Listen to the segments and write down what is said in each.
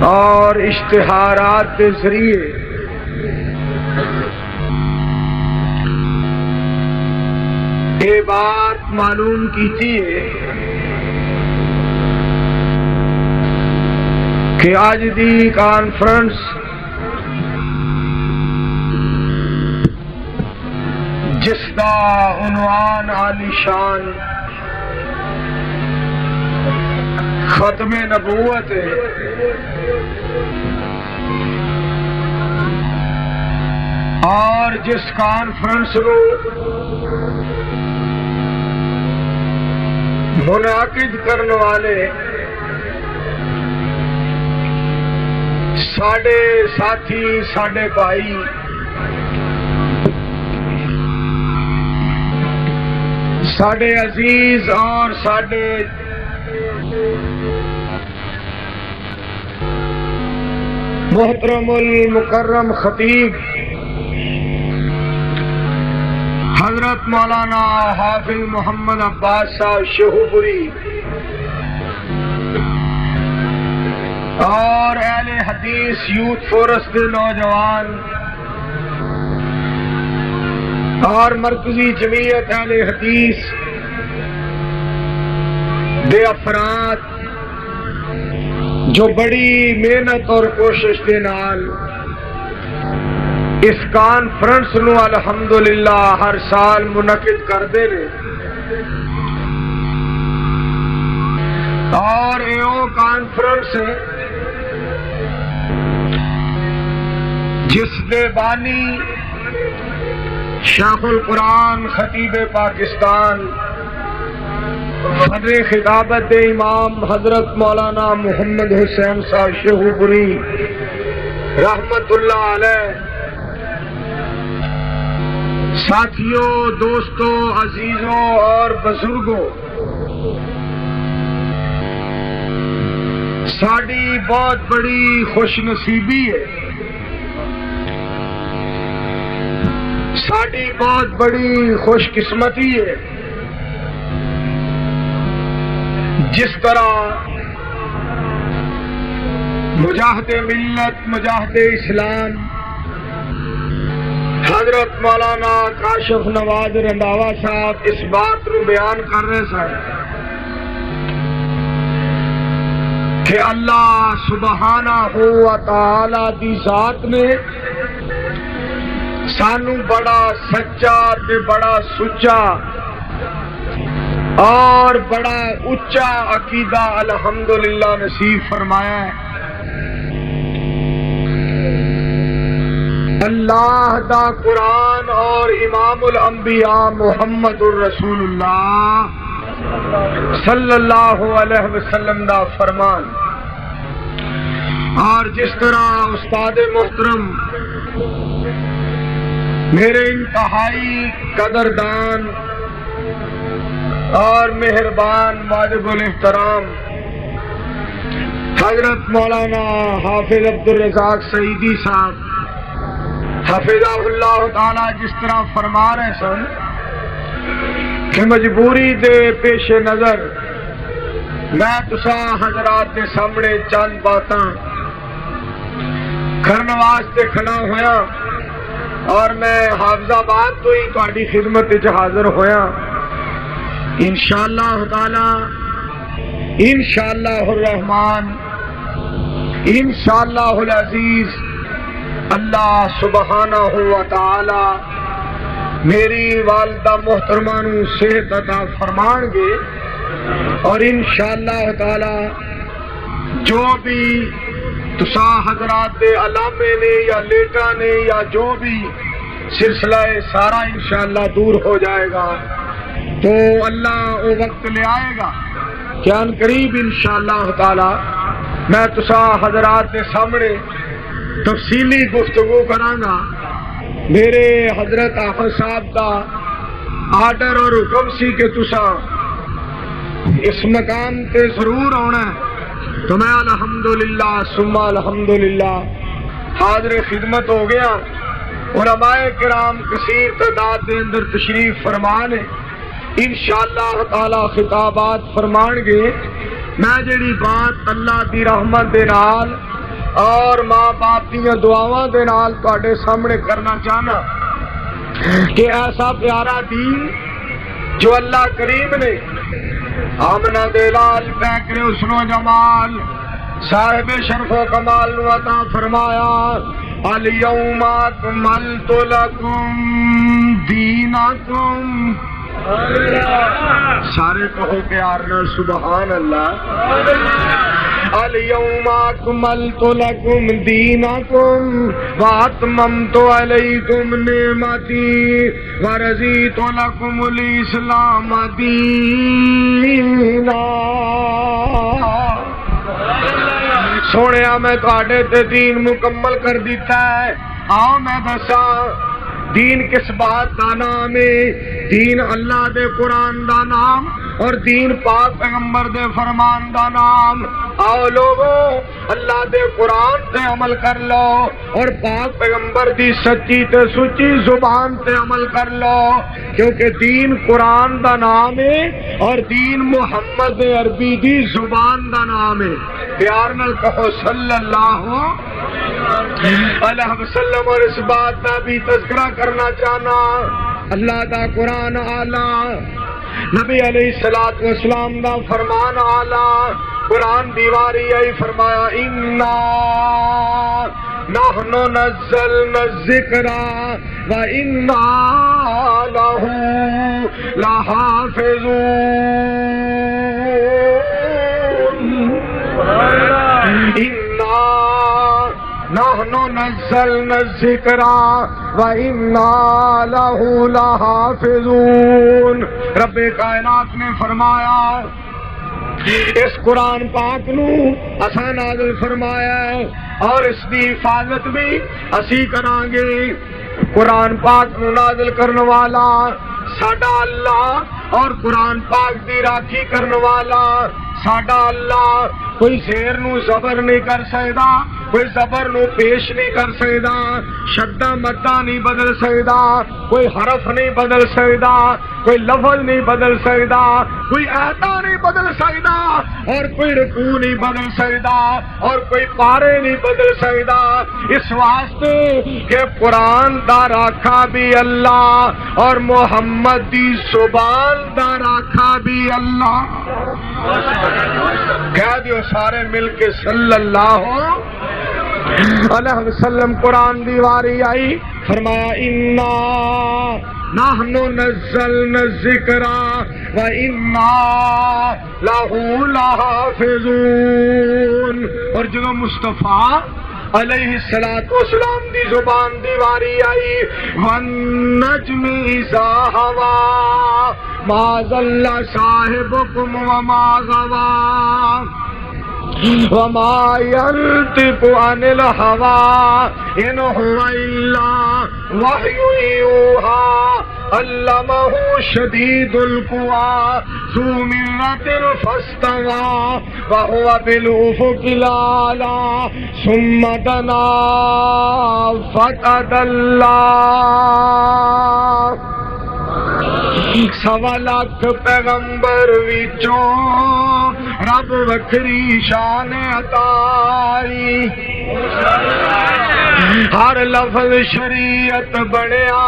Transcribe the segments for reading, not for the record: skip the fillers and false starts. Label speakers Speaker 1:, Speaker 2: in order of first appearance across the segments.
Speaker 1: اور اشتہارات کے ذریعے یہ بات معلوم کیتی ہے کہ آج دی کانفرنس جس دا عنوان عالی شان ختم نبوت ہے، اور جس کانفرنس کو منعقد کرنے والے ساڈے ساتھی ساڈے بھائی ساڈے عزیز اور ساڈے محترم المکرم خطیب حضرت مولانا حافظ محمد عباس صاحب شہوپوری اور اہل حدیث یوتھ فورس کے نوجوان اور مرکزی جمعیت اہل حدیث دے افراد جو بڑی محنت اور کوشش کے نال اس کانفرنس نو الحمدللہ ہر سال منعقد کرتے ہیں، اور یہ کانفرنس جس دے بانی شیخ القرآن خطیب پاکستان صدر خطابت دے امام حضرت مولانا محمد حسین صاحب شہوپوری رحمت اللہ علیہ، ساتھیوں، دوستوں، عزیزوں اور بزرگوں، ساڈی بہت بڑی خوش نصیبی ہے، ساڈی بہت بڑی خوش قسمتی ہے جس طرح مجاہد ملت مجاہد اسلام حضرت مولانا کاشف نواز رنداوا صاحب اس بات کو بیان کر رہے سن کہ اللہ سبحانہ و تعالی دی ذات نے سانو بڑا سچا تے بڑا سچا اور بڑا اچا عقیدہ الحمدللہ نصیب فرمایا ہے۔ اللہ دا قرآن اور امام الانبیاء محمد الرسول اللہ صلی اللہ علیہ وسلم دا فرمان، اور جس طرح استاد محترم میرے انتہائی قدردان اور مہربان واجب الاحترام حضرت مولانا حافظ عبدالرزاق سعیدی صاحب حفظہ اللہ تعالی جس طرح فرما رہے سن کہ مجبوری دے پیش نظر میں تسا حضرات کے سامنے چند باتاں کرنے واسطے کھڑا ہویا، اور میں حافظ آباد تو ہی تہاڈی خدمت وچ حاضر ہویا انشاءاللہ تعالی، انشاءاللہ الرحمن، انشاءاللہ العزیز اللہ سبحانہ و تعالی میری والدہ محترمہ نو صحت عطا فرمان گے، اور انشاءاللہ تعالی جو بھی تسا حضرات دے علامے نے یا لیٹا نے یا جو بھی سلسلہ سارا انشاءاللہ دور ہو جائے گا، تو اللہ وہ وقت لے آئے گا کہ ان قریب انشاءاللہ تعالی میں تسا حضرات کے سامنے تفصیلی گفتگو کرانگا۔ میرے حضرت حافظ صاحب کا آرڈر اور حکم سی کہ تسا اس مقام تے ضرور آنا ہے، تو میں الحمدللہ ثم الحمدللہ حاضر خدمت ہو گیا۔ علماء کرام کثیر تعداد دے اندر تشریف فرمان ہے، انشاءاللہ تعالی خطابات فرمان گے۔ میں جڑی بات اللہ دی رحمت دے نال اور ماں باپ دیا دعاواں دے نال تواڈے سامنے کرنا چاہنا کہ ایسا پیارا دین جو اللہ کریم نے آمنہ دے لال پیکر حسن و جمال صاحب شرف و کمال نو عطا فرمایا الیوم اکملت لکم دینکم. سارے کہو پیار نال سبحان اللہ. الیوم اکملت لکم دینکم واتممت علیکم نعمتی ورضیت لکم الاسلام دینا. سونیا میں تواڈے تے دین مکمل کر دیتا ہے. آؤ میں دساں دین کس بات دا نام ہے؟ دین اللہ دے قرآن دا نام اور دین پاک پیغمبر دے فرمان دا نام. آؤ لوگو اللہ دے قرآن تے عمل کر لو اور پاک پیغمبر دی سچی تے سچی زبان تے عمل کر لو، کیونکہ دین قرآن دا نام ہے اور دین محمد عربی دی زبان دا نام ہے. پیار نال کہو صلی اللہ علیہ وسلم. اور اس بات کا بھی تذکرہ کرنا چاہنا اللہ دا قرآن اعلیٰ، نبی علیہ الصلوۃ والسلام دا فرمان اعلیٰ. قرآن دیواری آئی فرمایا انا نحن نزلنا الذکر وانا لہ لحافظون. انا نحن نزلنا الذکر وَإِنَّا لَهُ لَحَافِظُونَ. رب کائنات نے فرمایا اس قرآن پاک نو اساں نازل فرمایا ہے اور اس دی حفاظت بھی اسی کران گے. قرآن پاک نو نازل کرنے والا ساڈا اللہ اور قرآن پاک دی راکھی کرنے والا ساڈا اللہ. کوئی زیر نو زبر نہیں کر سکدا، کوئی زبر نو پیش نہیں کر سکدا، شدہ مدہ نہیں بدل سکدا، کوئی حرف نہیں بدل سکدا، کوئی لفظ نہیں بدل سکدا، کوئی آیتہ نہیں بدل سکدا اور کوئی رکوع نہیں بدل سکدا اور کوئی پارے نہیں بدل سکدا. اس واسطے کہ قرآن دا راکھا بھی اللہ اور محمد دی زبان دا راکھا بھی اللہ. کہہ دیو سارے مل کے صلی اللہ علیہ وسلم. قرآن دیواری آئی فرمایا انا نحن نزلنا الذکر وَإِنَّا لَهُ لَحَافِظُونَ. اور جب مصطفیٰ علیہ السلام دی زبان دیواری آئی وَالنَّجْمِ إِذَا هَوَىٰ مَا ضَلَّ صَاحِبُكُمْ وَمَا غَوَىٰ وَمَا يَنطِقُ عَنِ الْهَوَىٰ إِنْ هُوَ إِلَّا وَحْيٌ يُوحَىٰ علمہ شدید القویٰ ذو مرة فاستوى وهو بالأفق الأعلى ثم دنا فتدلى. سوا لاکھ پیغمبر وچوں رب وکھری شان عطائی، ہر لفظ شریعت بنیا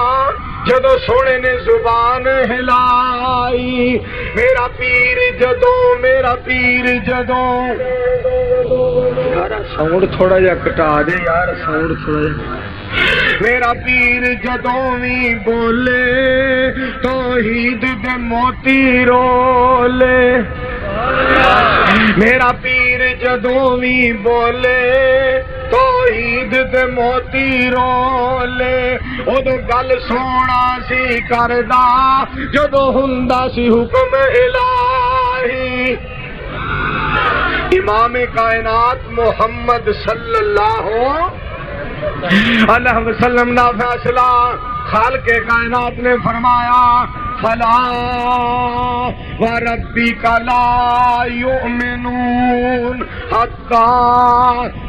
Speaker 1: جدو سونے نے زبان ہلائی. میرا پیر جدوں میرا پیر جدوں. یار ساؤنڈ تھوڑا جا کٹا دے یار، ساؤنڈ تھوڑا جا. میرا پیر جدوں بھی بولے توحید دے موتی رولے. میرا پیر جدوں بھی بولے توحید دے موتی رولے. ادو گل سونا سی کردا جدو ہوندا سی حکم الہی. امام کائنات محمد صلی اللہ علیہ وسلم کا فیصلہ خالق کائنات نے فرمایا فلا وربك لا يؤمنون حتى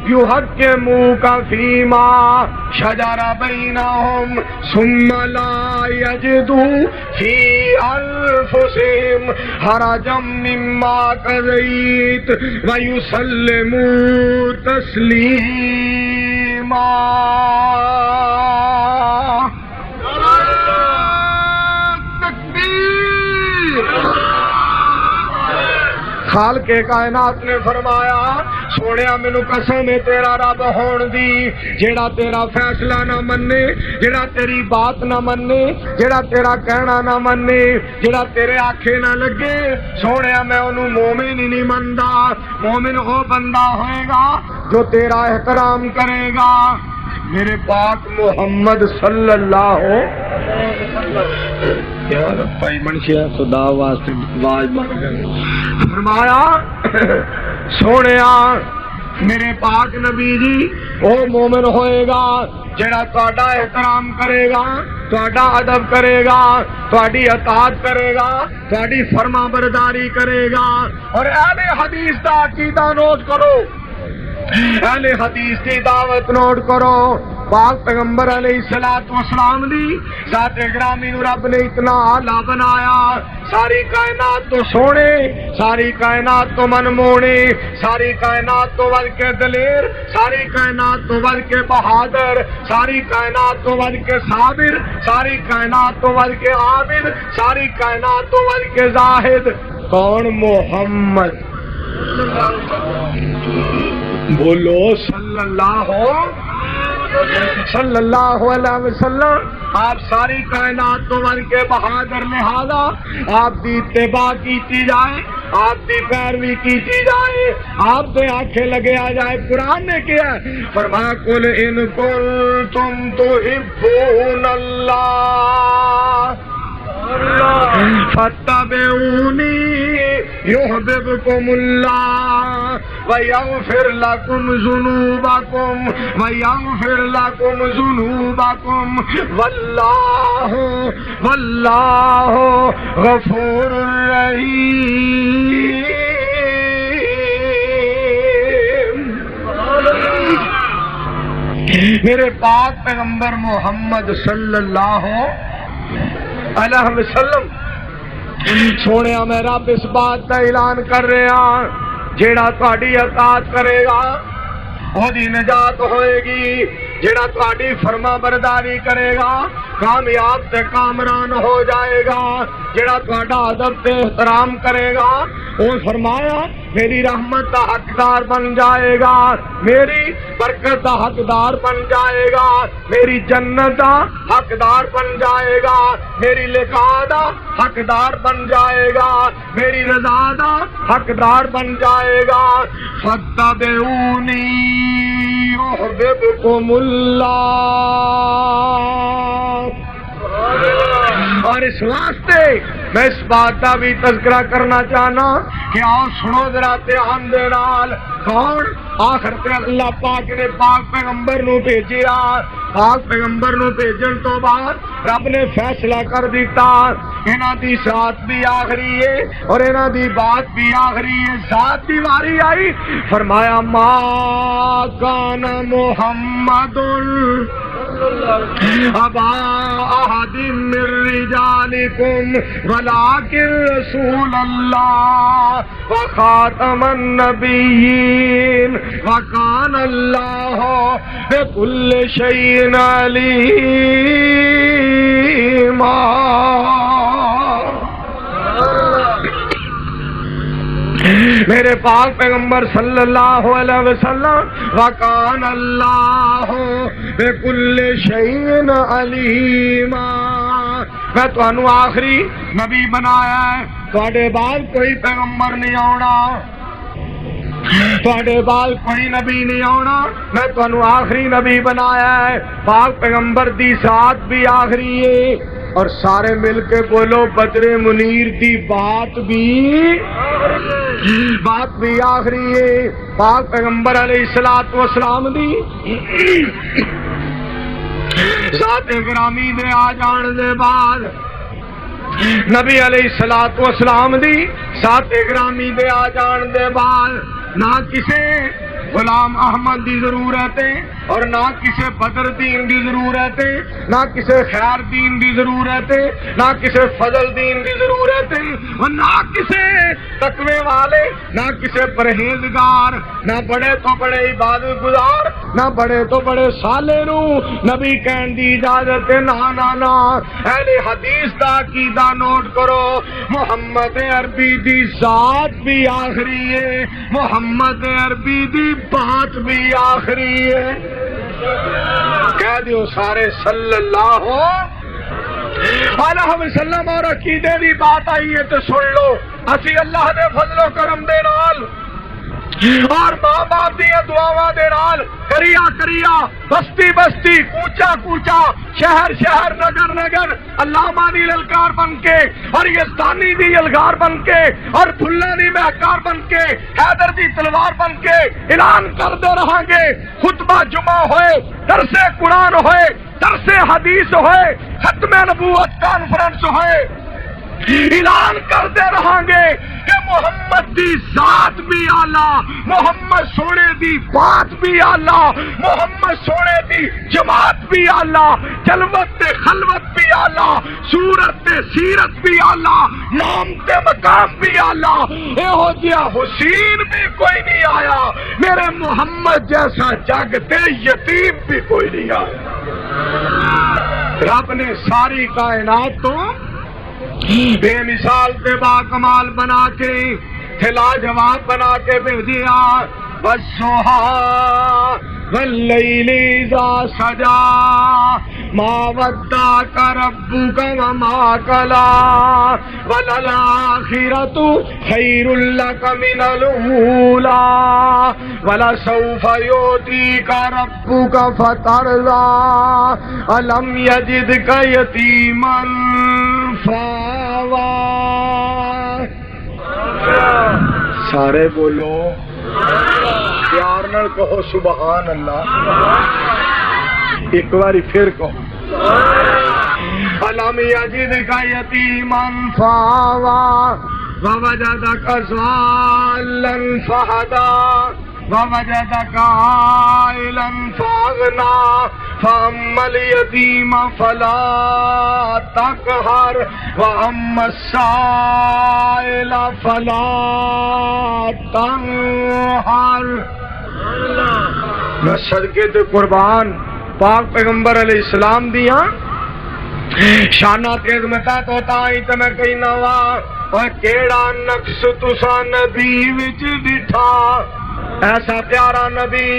Speaker 1: يحكموك فيما شجر بينهم ثم لا يجدوا في أنفسهم حرجا مما قضيت ويسلموا تسليما. خالق کائنات نے فرمایا سونیا مینوں قسم ہے تیرا رب ہون دی جیڑا تیرا فیصلہ نہ مننے، جیڑا تیری بات نہ مننے، جیڑا تیرا کہنا نہ مننے، جیڑا تیرے آکھے نہ لگے، سونیا میں انہوں مومن ہی نہیں مندا. مومن وہ بندہ ہوئے گا جو تیرا احترام کرے گا. میرے پاک محمد صلی اللہ فرمایا سونیا میرے پاک نبی جی وہ مومن ہوئے گا جڑا تہاڈا احترام کرے گا، تہاڈا ادب کرے گا، تہاڈی اطاعت کرے گا، تہاڈی فرما برداری کرے گا. اور اہل حدیث دا عقیدہ نوٹ کرو، اہل حدیث کی دعوت نوٹ کرو. پاک پیغمبر علیہ السلام دی ذات گرامی نو رب نے اتنا اعلیٰ بنایا، ساری کائنات تو سونے، ساری کائنات تو منمونے، ساری کائنات تو ود کے دلیر، ساری کائنات تو ود کے بہادر، ساری کائنات تو ود کے صابر، ساری کائنات تو ود کے عابد، ساری کائنات تو ود کے زاہد. کون؟ محمد. بولو صلی اللہ علیہ وسلم. آپ ساری کائنات تو ور کے بہادر، لہذا آپ دی اتباع کیتی جائے، آپ دی پیروی کیتی جائے، آپ دے آنکھیں لگے آ جائے. قرآن نے کیا فرمایا قل ان کنتم تحبون اللہ فاتبعونی یحببکم اللہ ویغفر لکم ذنوبکم واللہ غفور رحیم. میرے پاک پیغمبر محمد صلی اللہ علیہ وسلم سونے میں رب اس بات کا اعلان کر رہا جیڑا تہاڈی اطاعت کرے گا وہی نجات ہوئے گی، جیڑا تہاڈی فرما برداری کرے گا کامیاب تے کامران ہو جائے گا، جیڑا تہاڈا ادب تے احترام کرے گا وہ فرمایا میری رحمت کا حقدار بن جائے گا، میری برکت کا حقدار بن جائے گا، میری جنت کا حقدار بن جائے گا، میری لقاء کا حقدار بن جائے گا، میری رضا کا حقدار بن جائے گا. فاتبعونی یحببکم اللہ. اور اس واسطے میں اس بات کا بھی تذکرہ کرنا چاہنا کہ آؤ سنو ذرا دھیان دے نال. کون؟ آخر تے اللہ پاک نے پاک پیغمبر نو بھیجیا، پاک پیغمبر نو بھیجن تو بعد رب نے فیصلہ کر دیتا انہاں دی ذات بھی آخری ہے اور انہاں دی بات بھی آخری ہے. ذات دی واری آئی فرمایا ما کان محمد ابا احد من رجالکم ولکن رسول اللہ وخاتم النبیین وکان اللہ بکل شیء علیما. میرے پاک پیغمبر صلی اللہ علیہ وسلم وکان اللہ بکل شیء علیما. میں تانوں آخری نبی بنایا ہے، تواڈے بعد کوئی پیغمبر نہیں آنا، تواڈے بعد کوئی نبی نہیں آنا، میں تانوں آخری نبی بنایا ہے. پاک پیغمبر دی ذات بھی آخری ہے اور سارے مل کے بولو بدر منیر دی بات بھی آخری ہے. پاک پیغمبر علیہ السلام دی ذات گرامی دے آ جان دے بعد نبی علیہ الصلوۃ والسلام دی سات گرامی دے آ جان دے بعد نہ کسے غلام احمد دی ضرورت ہے اور نہ کسے بدر دین دی ضرورت ہے، نہ کسے خیر دین دی ضرورت ہے، نہ کسے فضل دین دی ضرورت ہے، اور نہ کسے تقوی والے، نہ کسے پرہیزگار، نہ بڑے تو بڑے عبادت گزار، نہ بڑے تو بڑے صالح نو نبی کہن دی اجازت ہے۔ نا اہل حدیث دا عقیدہ نوٹ کرو، محمد عربی دی ذات بھی آخری ہے، محمد عربی دی بات بھی آخری ہے۔ کہہ دیو سارے صلی اللہ علیہ وسلم، اور عقیدے دی بات آئی ہے تو سن لو، اسی اللہ دے فضل و کرم دے نال اور ماں باپ دیا دعاواں دے نال کریا بستی بستی کوچا کوچا شہر شہر نگر نگر علامہ دی للکار بن کے اور یزدانی دی یلغار بن کے اور بھلا دی مہکار بن کے حیدر دی تلوار بن کے اعلان کرتے رہاں گے۔ خطبہ جمعہ ہوئے، درس قرآن ہوئے، درس حدیث ہوئے، ختم نبوت کانفرنس ہوئے، اعلان کرتے رہاں گے کہ محمد دی ذات بھی آلہ، محمد سونے دی بات بھی آلہ، محمد سونے دی جماعت بھی آلہ، جلوت تے خلوت بھی آلہ، صورت تے سیرت بھی آلہ، نام تے مقام بھی آلہ۔ اے ہو جیا حسین بھی کوئی نہیں آیا، میرے محمد جیسا جگ تے یتیم بھی کوئی نہیں آیا۔ رب نے ساری کائنات تو بے مثال تے با کمال بنا کے لاجواب بنا کے بھیجیا۔ والضحیٰ واللیل اذا سجا ما ودعک ربک وما قلی وللآخرۃ خیر لک من الاولی ولسوف یعطیک ربک فترضی الم یجدک یتیما فآوی۔ سارے بولو پیار نال کہو سبحان اللہ، ایک باری پھر کہو الم یجدک یتیما فآوی ووجدک ضالا فہدی ووجدک عائلا فاغنی فاما الیتیم فلا تقہر واما السائل فلا تنہر۔ میں صدقے تے قربان پاک پیغمبر علیہ السلام دیاں شانہ تے عظمتاں تو تائیں تے میں کہنا وا اوے کیڑا نقص تساں نبی وچ ڈٹھا، ایسا پیارا نبی،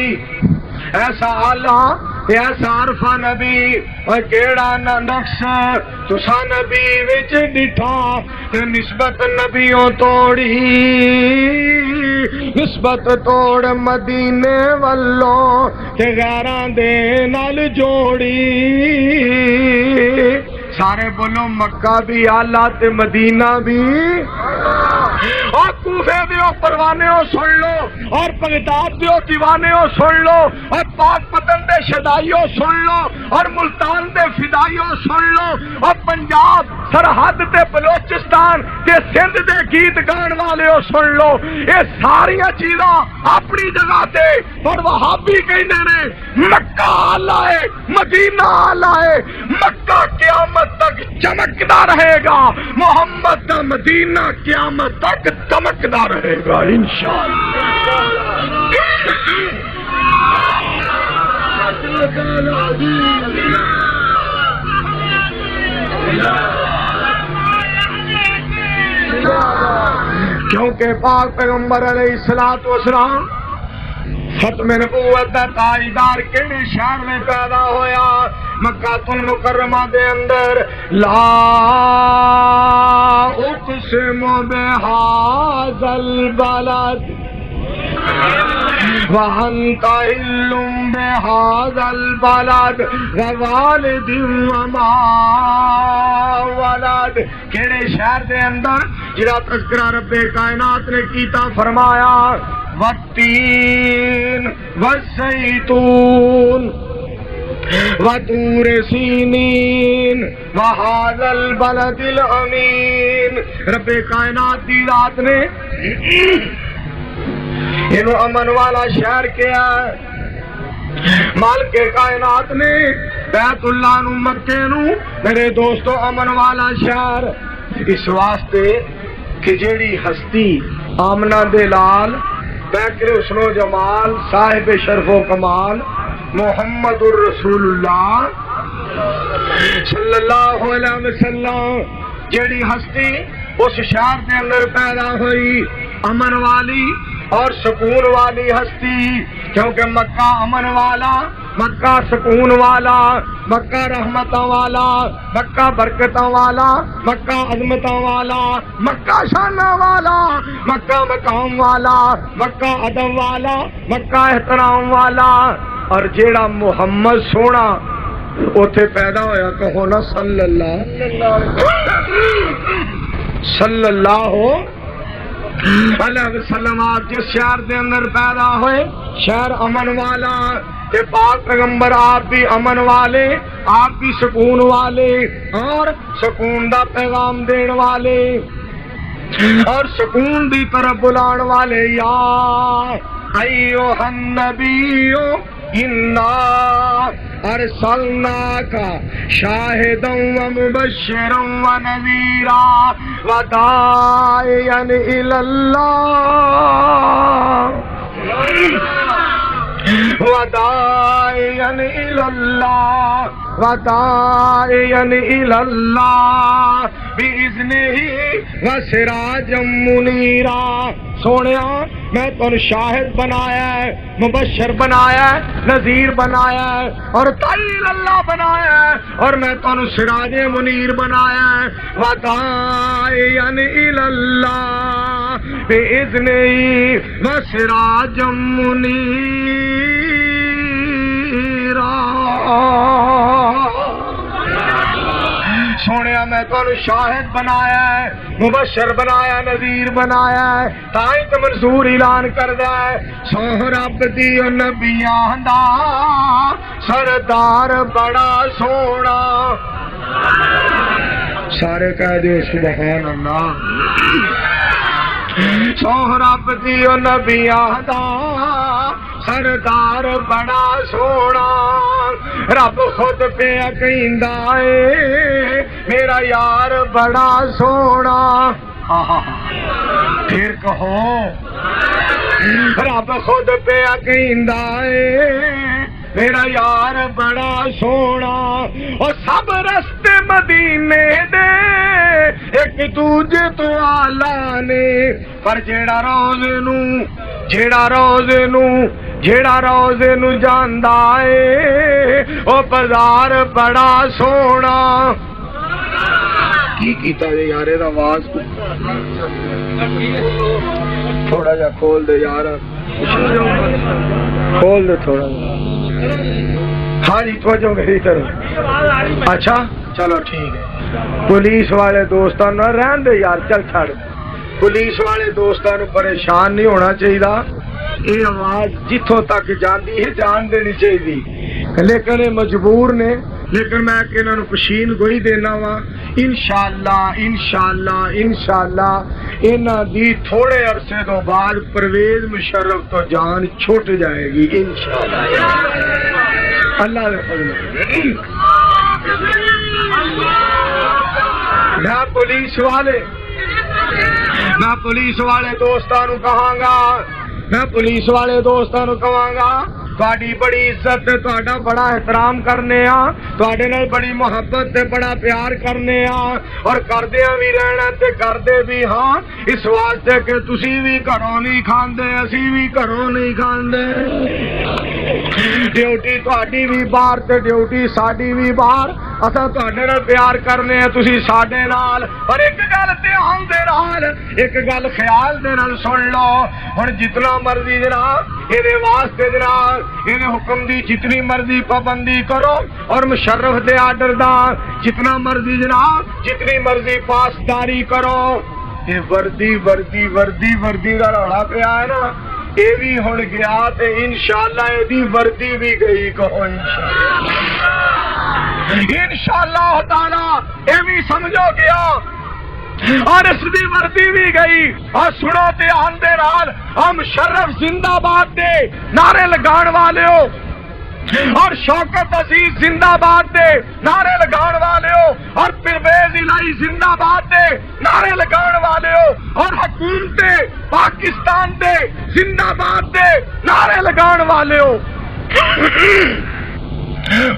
Speaker 1: ایسا آلہ، ایسا عرفہ نبی، اور کیڑا نقص تساں نبی وچ ڈٹھا تے نسبت نبیوں توڑی، نسبت توڑ مدینے والوں تے غیراں دے نال جوڑی۔ سارے بولو مکہ بھی آلہ تے مدینہ بھی، اور کوفے دیو پروانیوں سن لو، اور بغداد دیو دیوانیوں سن لو، اور پاک پتن دے شدائیوں سن لو، اور ملتان دے فدائیوں سن لو، اور پنجاب سرحد تے بلوچستان تے سندھ دے گیت گان والیوں سن لو۔ یہ ساریاں چیزاں اپنی جگہ تے پر وہابی کہندے نے مکہ آلہ ہے، مدینہ آلہ ہے۔ مکہ قیامت تک چمکدا رہے گا، محمد دا مدینہ قیامت تک چمکدا رہے گا انشاءاللہ۔ کیونکہ پاک پیغمبر علیہ الصلوۃ والسلام ختم نبوت دا تاجدار کیڑے شہر میں پیدا ہویا؟ مکہ المکرمہ دے اندر۔ لا اقسم بہذا البلد وانت حل بہذا البلد ووالد وما ولد۔ کیڑے شہر دے اندر جڑا تذکرہ رب کائنات نے کیتا، فرمایا والتین والزیتون وطور سینین وہذا البلد الامین. رب کائنات دی ذات نے انہوں امن والا شہر کیا ہے. مالک کائنات نے بیت اللہ نو مکے نو میرے دوستو امن والا شہر اس واسطے کہ جیڑی ہستی آمنہ دے لال بیکر حسن و جمال صاحب شرف و کمال محمد الرسول اللہ صلی اللہ علیہ وسلم جیڑی ہستی اس شہر کے اندر پیدا ہوئی امن والی اور سکون والی ہستی. کیونکہ مکہ امن والا، مکہ سکون والا، مکہ رحمتوں والا، مکہ برکتوں والا، مکہ عظمتوں والا، مکہ شانہ والا، مکہ مقام والا، مکہ ادب والا، مکہ احترام والا. اور جیڑا محمد سونا اوتھے پیدا ہویا کہو نا صلی اللہ علیہ وسلم. آپ جس شہر دے اندر پیدا ہوئے شہر امن والا کہ پاک پیغمبر آپ بھی امن والے، آپ بھی سکون والے اور سکون دا پیغام دین والے اور سکون دی طرف بلان والے. یا ایھا النبی انا ارسلناک شاہدا ومبشرا ونذیرا وداعیا الی اللہ وداعیا الی اللہ وداعیا الی اللہ بإذنہ وسراجا منیرا. سونیا میں تن شاہد بنایا ہے، مبشر بنایا ہے، نذیر بنایا ہے اور تعلیل اللہ بنایا ہے اور میں تن سراج منیر بنایا ہے. وداعیا الی اللہ بإذنہ وسراجا منیرا. سونیا میں تمہیں شاہد بنایا ہے، مبشر بنایا، نذیر بنایا ہے، تائیں تو منظور اعلان کردہ ہے سو رب دی نبیاں دا سردار بڑا سونا. سارے کہہ دے سبحان اللہ. سو رب دی نبیاں دا سردار بڑا سونا. رب خود پہ کہندا اے میرا یار بڑا سونا. پھر کہو رب خود پہ کہندا اے میرا یار بڑا سونا. اور سب رستے مدینے دے ایک دوجے تو آلہ نے پر جیڑا روزے نو جاندا اے او بازار بڑا سونا. کی کیتا جے یار دا آواز تھوڑا جا کھول دے یار، کھول دے تھوڑا جا. ہاں جی توجہ میری طرف. اچھا چلو ٹھیک ہے. پولیس والے دوستاں نہ رہن دے یار، چل چھڑ. پولیس والے دوستاں نو پریشان نہیں ہونا چاہیے. یہ آواز جتوں تک جاندی ہے جان دینی چاہیے، لیکن یہ مجبور نے. لیکن میں کہ انہوں پشین گوئی دینا وا انشاءاللہ انشاءاللہ انشاءاللہ انہاں دی تھوڑے عرصے تو بعد پرویز مشرف تو جان چھوٹ جائے گی انشاءاللہ اللہ دے فضل. میں پولیس والے دوستاں نو کہاں گا، میں پولیس والے دوستاں نو کہاں گا تہاڈی بڑی عزت تے تہاڈا بڑا احترام کرنے ہاں، تہاڈے نال بڑی محبت تے بڑا پیار کرنے ہاں اور کردیاں بھی رہنا تے کردے بھی ہاں. اس واسطے کہ تسی بھی گھروں نہیں کھاندے، اسی بھی گھروں نہیں کھاندے. ڈیوٹی تہاڈی بھی باہر تے ڈیوٹی ساڈی بھی باہر. اساں تہاڈے نال پیار کرنے ہیں، تسی ساڈے نال. اور ایک گل دھیان دے نال، ایک گل خیال دے نال سن لو. ہن جتنا مرضی جناب یہ واسطے جناب یہ حکم دی جتنی مرضی پابندی کرو اور مشرف دے آرڈر دا جتنا مرضی جناب جتنی مرضی پاسداری کرو. یہ وردی وردی وردی وردی دا رولا پیا ہے نا، یہ بھی ہن گیا تے انشاءاللہ یہ دی وردی بھی گئی. کہو انشاءاللہ. انشاءاللہ تعالی ایویں سمجھو گیا اور اس دی وردی بھی گئی اور سنو تے آندے نال ہم شرف زندہ باد دے نعرے لگان والے ہو اور شوکت عزیز زندہ باد دے نعرے لگان والے ہو اور پرویز الہی زندہ باد دے نعرے لگان والے ہو اور حکومت پاکستان دے زندہ باد دے نعرے لگان والے ہو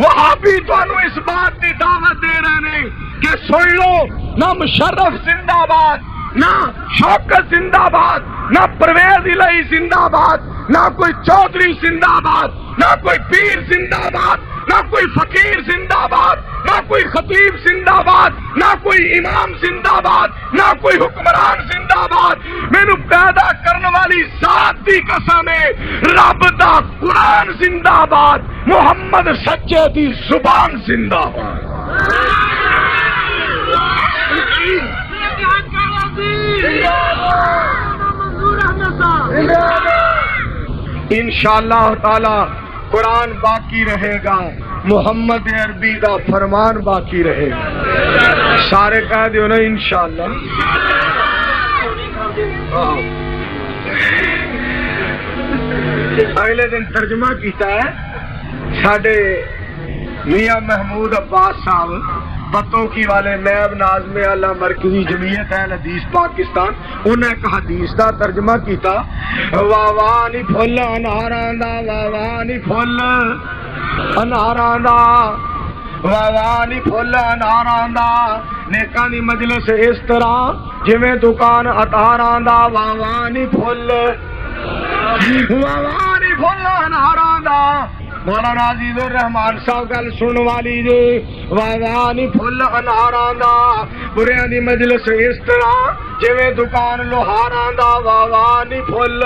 Speaker 1: وہاں بھی تمہیں اس بات کی دعوت دے رہے ہیں کہ سن لو نہ مشرف زندہ باد نہ شوکت زندہ باد نہ پرویز الہی زندہ باد نہ کوئی چودھری زندہ باد نہ کوئی پیر زندہ باد نہ کوئی فقیر زندہ باد نہ کوئی خطیب زندہ باد نہ کوئی امام زندہ باد نہ کوئی حکمران زندہ باد مینو پیدا کرنے والی ذات دی قسم ہے رب دا قرآن زندہ باد محمد سچے دی زبان زندہ باد انشاءاللہ تعالی قرآن باقی رہے گا محمد عربی دا فرمان باقی رہے گا سارے کہہ دیو نا انشاءاللہ اگلے دن ترجمہ کیتا ہے ساڈے میاں محمود عباس صاحب بتوکی والے نیب ناظم اعلیٰ مرکزی جمعیت اہل حدیث پاکستان انہیں ایک حدیث دا ترجمہ کیتا واوانی پھل انہاراں دا واوانی پھل انہاراں دا واوانی پھل انہاراں دا نیکاں دی مجلس اس طرح جویں دکان اتاراں دا واوانی پھل انہاراں دا مولانا عزیز الرحمان صاحب گل سن والی جی واوانی پھل انہاراں دا بریاں دی مجلس اس طرح جویں دکان لوہاراں دا واوانی پھل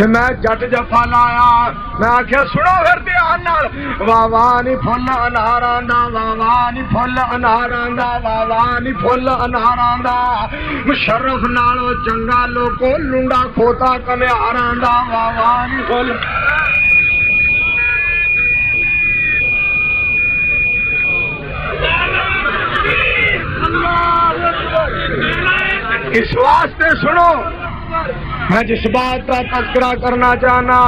Speaker 1: میں جٹ جفا لایا میں آخیا سنو پھر دھیان نال واوانی پھل انہاراں دا واوانی پھل انہاراں دا واوانی پھل انہاراں دا مشرف نالو چنگا لوکو لنڈا کھوتا کنیاراں دا واوانی پھل اس واسطے سنو میں جس بات کا تذکرہ کرنا چاہنا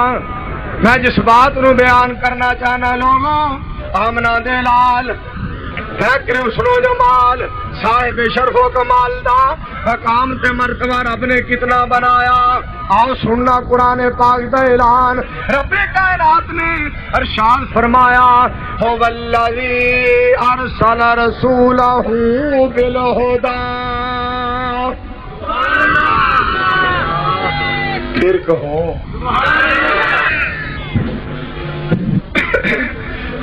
Speaker 1: میں جس بات نو بیان کرنا چاہنا لوگوں آمنہ دے لال فکر سنو جمال صاحب شرف و کمال دا مقام تے مرتبہ رب نے کتنا بنایا آؤ سننا قرآن پاک دا اعلان رب کائنات نے ارشاد فرمایا هو الذی ارسل رسولہ بالہدی پھر کہو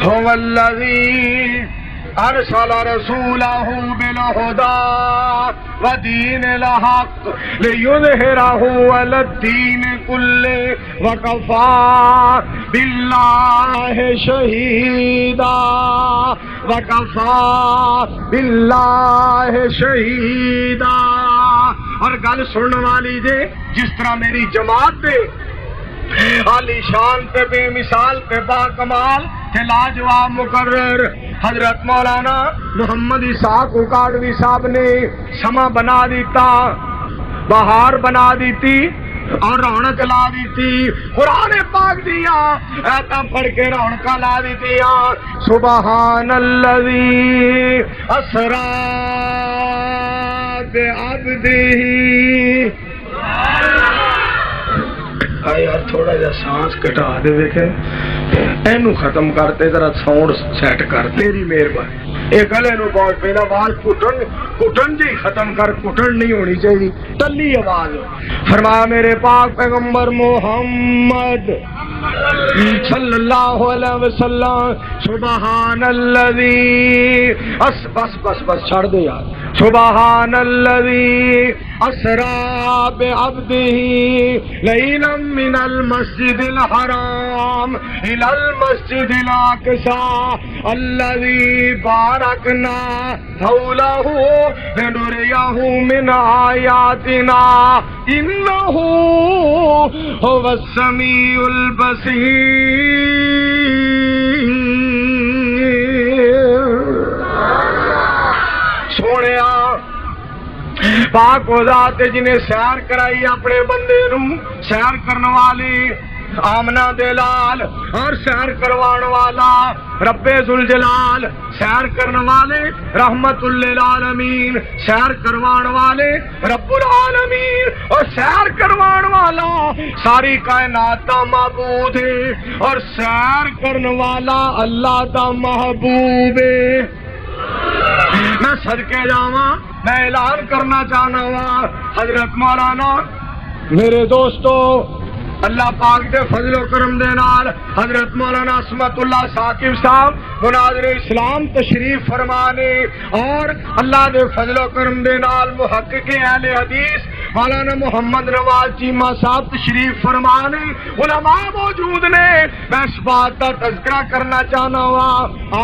Speaker 1: هو الذی ارسل رسولہ بالہدی ودین الحق لیظہرہ علی الدین کلہ وکفی باللہ شہیدا وکفی باللہ شہیدا اور گل سننے والی جے جس طرح میری جماعت دے عالی شان تے بے مثال تے با کمال تے لاجواب مقرر حضرت مولانا محمد اسحاق اکاڑوی صاحب نے سما بنا دیتا بہار بنا دیتی اور رونق لا دیتی قرآن پاک دیا ایتا پڑھ کے رونق لا دیتی سبحان الذی اسرا بعبدہ یار تھوڑا جا سانس کٹا دے ویکھے اینو ختم کرتے ذرا ساؤنڈ سیٹ کر تیری مہربانی ایک گلے نو بہت پہلا آواز کٹن جی ختم کر کٹن نہیں ہونی چاہیے تلی آواز فرمایا میرے پاک پیغمبر محمد صلی اللہ علیہ وسلم سبحان الذی بس چھڑ دے یار سبحان الذی اسرا بعبدہ لیلا من المسجد الحرام الى المسجد الاقصى الذي باركنا حوله لنريه من آياتنا إنه هو السميع البصير پاک ہو ذات جنہیں سیر کرائی اپنے بندے نو، سیر کرنے والے آمنہ دلال اور سیر کروان والا رب ذوالجلال، سیر کرنے والے رحمت للعالمین، سیر کروان والے رب العالمین، اور سیر کروان والا ساری کائنات دا معبود ہے، اور سیر کرنے والا اللہ دا محبوب ہے۔ میں صدقے جاواں، میں اعلان کرنا چاہنا وا حضرت مولانا میرے دوستو، اللہ پاک دے فضل و کرم دے نال حضرت مولانا عصمت اللہ ثاقب صاحب مناظر اسلام تشریف فرمانے، اور اللہ دے فضل و کرم دے نال محقق اہل حدیث مولانا محمد نواز چیمہ صاحب تشریف فرمانے، علماء موجود نے۔ میں اس بات کا تذکرہ کرنا چاہنا وا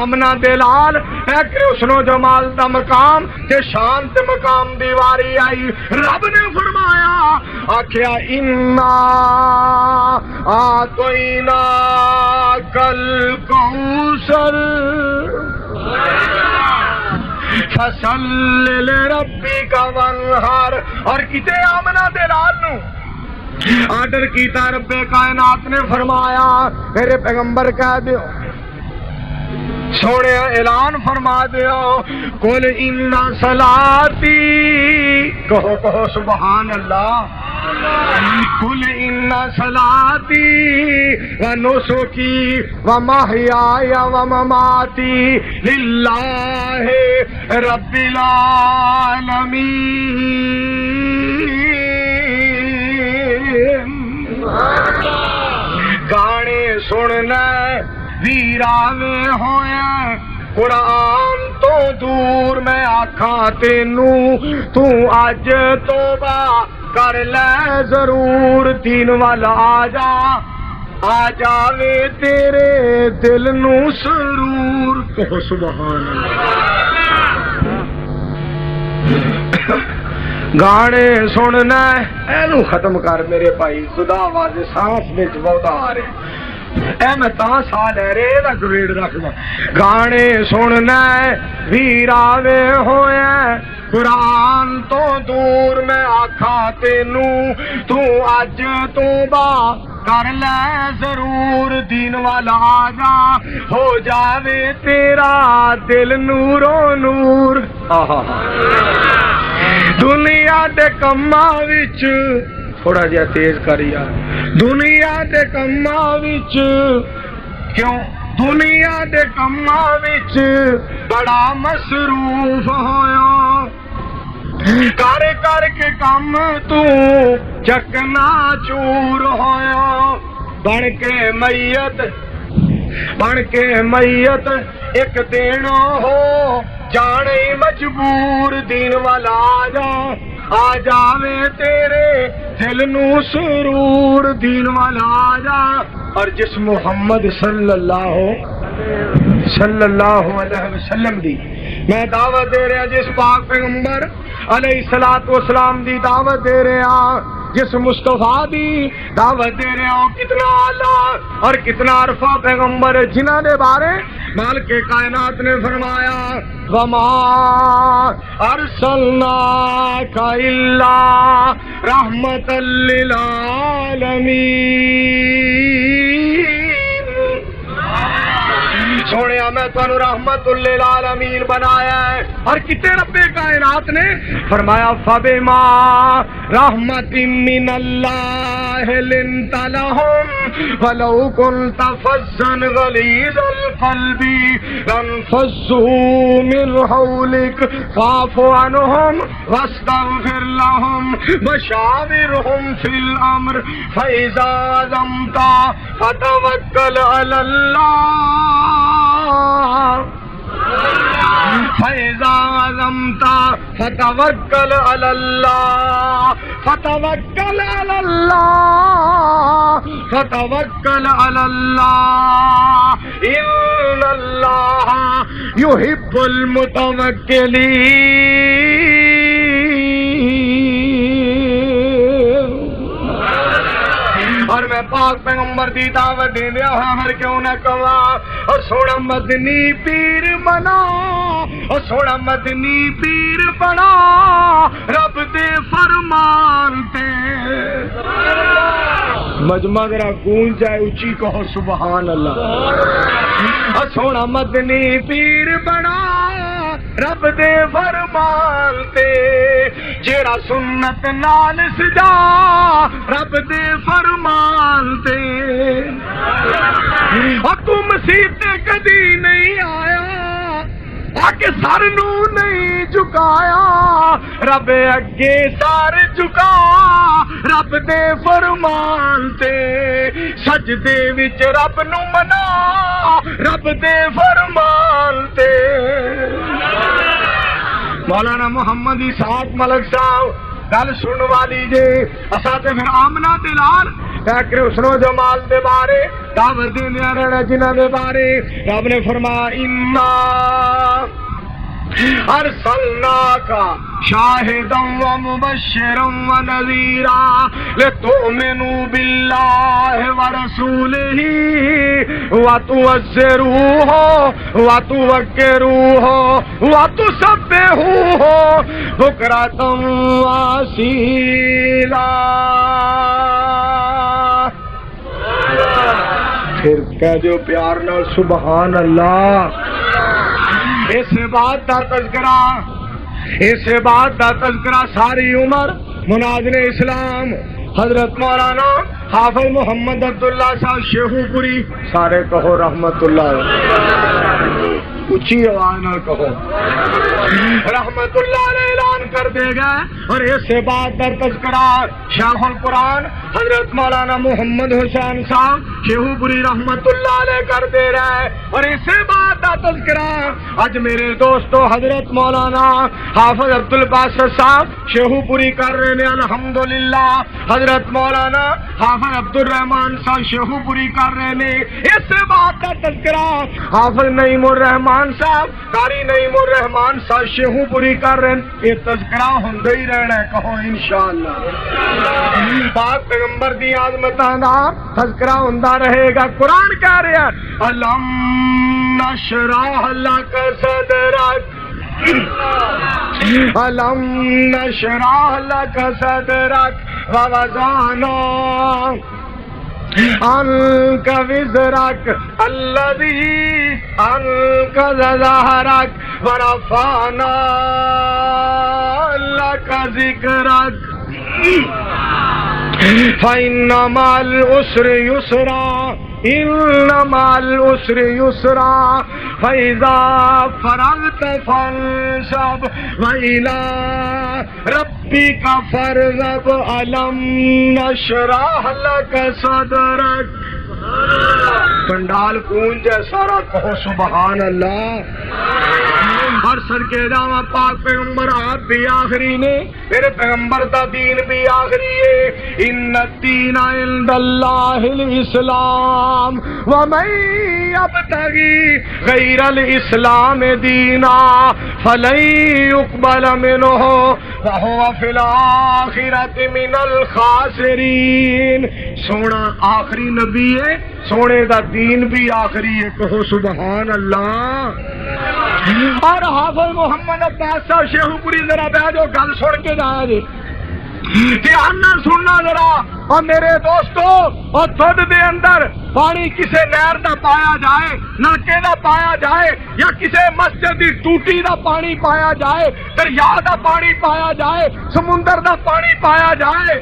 Speaker 1: آمنہ دلال کہ حسن و جمال دا مقام تے شان تے مقام دیواری آئی، رب نے فرمایا آکھیا انا آتینا کل کوثر فصل لربک وانحر، اور کتے آمنہ دلال نو آرڈر کیتا رب کائنات نے فرمایا میرے پیغمبر کہہ دیو، سونے اعلان فرما دیو، قل ان صلاتی، کہو سبحان اللہ، قل ان صلاتی و نسکی و محیای و مماتی للہ رب العالمین۔ گانے سننا ویراوے ہوئے قرآن تو دور، میں آکھاں تینو تو اج توبہ کر لے ضرور، دین والا آ جاوے تیرے دل نو سرور، کہو سبحان اللہ۔ گانے سننا اینو ختم کر میرے بھائی، خدا واضح سانس وچ بہت آ رہے اے میں تاں سا لے رہے دا گریڈ رکھنا۔ گانے سننا ویراوے ہوئے قرآن تو دور، میں آکھاں تینو تو اج توبہ کر لے ضرور، دین والا آجا ہو جاوے تیرا دل نورو نور۔ دنیا دے کماں وچ تھوڑا جہا تیز کری یار، دنیا دے کماں وچ کیوں، دنیا دے کماں وچ بڑا مصروف ہویا، کر کر کے کم تو چکنا چور ہویا، بن کے میت ایک دن ہو جانے مجبور، دین والا آ جاوے تیرے دل نو سرور، دین والا آ جا۔ اور جس محمد صلی اللہ علیہ وسلم دی میں دعوت دے رہا، جس پاک پیغمبر علیہ الصلوۃ والسلام دی دعوت دے رہا، جس مصطفیٰ دی دعوت دے رہے ہو، کتنا اعلیٰ اور کتنا عرفہ پیغمبر جنہاں دے بارے مالک کائنات نے فرمایا وما ارسلناک الا رحمت للعالمین۔ سونے میں تمہیں رحمت للعالمین بنایا ہے، اور کتنے رب کائنات نے فرمایا فبما رحمت من اللہ لنت لهم ولو كنت فظا غلیظ القلب لانفضوا من حولك فاعف عنهم واستغفر لهم وشاورهم في الامر فاذا عزمت فتوکل علی اللہ، فَإِذَا عَزَمْتَ فَتَوَكَّلْ عَلَى اللَّهِ، فَتَوَكَّلْ عَلَى اللَّهِ، فَتَوَكَّلْ عَلَى اللَّهِ، إِنَّ اللَّهَ يُحِبُّ الْمُتَوَكِّلِينَ۔ اور میں پاک پیغمبر دی دعوت دیندیا ہویا پھر کیوں نہ کہا اور سونا مدنی پیر بنا اور سونا مدنی پیر بنا رب دے فرمان تے مجمع ذرا گونج جائے اونچی کہو سبحان اللہ اور سونا مدنی پیر بنا رب دے فرمان تے جیڑا سنت نال سجا رب دے فرمان تے حکم مسیح کدی نہیں آیا آکے سر نو نہیں جھکایا رب اگے سر جھکا رب دے فرمان تے سجدے وچ رب نو منا رب دے فرمان تے مولانا محمد اسحاق ملک صاحب گل سن والی جے اساں تے پھر آمنہ دلال فکر حسن و جمال دے بارے دعوت دیندے رہنا جنہاں دے بارے رب نے فرمایا انا ارسلناک شاہدا ومبشرا ونذیرا لتؤمنوا باللہ ورسولہ وتعزروہ وتوقروہ وتسبحوہ بکرۃ واصیلا پھر کہہ دیو پیار نال سبحان اللہ اس بات کا تذکرہ اس بات کا تذکرہ ساری عمر مناظر اسلام حضرت مولانا حافظ محمد عبداللہ صاحب شیخو پوری سارے کہو رحمت اللہ اچھی آواز نہ کہو رحمت اللہ علیہ اعلان کر دے گئے اور اس بات در تذکرہ شیخ القرآن حضرت مولانا محمد حسین صاحب شیخو پوری رحمت اللہ علیہ کر دے رہے اور اس بات کا تذکرہ آج میرے دوستو حضرت مولانا حافظ عبد الباسط صاحب شیخو پوری کر رہے ہیں الحمدللہ حضرت مولانا حافظ عبد الرحمان صاحب شیخو پوری کر رہے ہیں اس بات کا تذکرہ حافظ نعیم الرحمان صاحب قاری نعیم الرحمان صاحب شیخو پوری کر رہے ہیں یہ تذکرہ ہوندے ہی رہنا ہے کہو انشاءاللہ پاک پیغمبر دی عظمتاں دا تذکرہ ہوندا رہے گا قرآن کہہ رہا ہے الم نشرح لک صدرک الم نشرح لک صدرک ووضعنا عنك وزرك الذي أنقض ظهرك ورفعنا لك ذكرك فإن مع العسر يسرا إن مع العسر يسرا فإذا فرغت فانصب وإلى ربك فارغب ألم نشرح لك صدرك پنڈال گونج سارا کہو سبحان اللہ ہر سر کے جاوا پاک پیغمبر آپ بھی آخری نے میرے پیغمبر دا دین بھی آخری ہے ان الدین عند اللہ الاسلام ومن یبتغی غیر الاسلام دینا فلن یقبل منہ وہو فی الآخرۃ من الخاسرین سونا آخری نبی ہے سونے دا دین بھی آخری ہے کہو سبحان اللہ اور حافظ محمد عباس صاحب شیخو پوری ذرا بیٹھ جو گل سن کے جایا جی دھیان نہ سننا ذرا اور میرے دوستو اور دودھ دے اندر پانی کسے نہر دا پایا جائے نلکے دا پایا جائے یا کسے مسجد دی ٹوٹی دا پانی پایا جائے دریا دا پانی پایا جائے سمندر دا پانی پایا جائے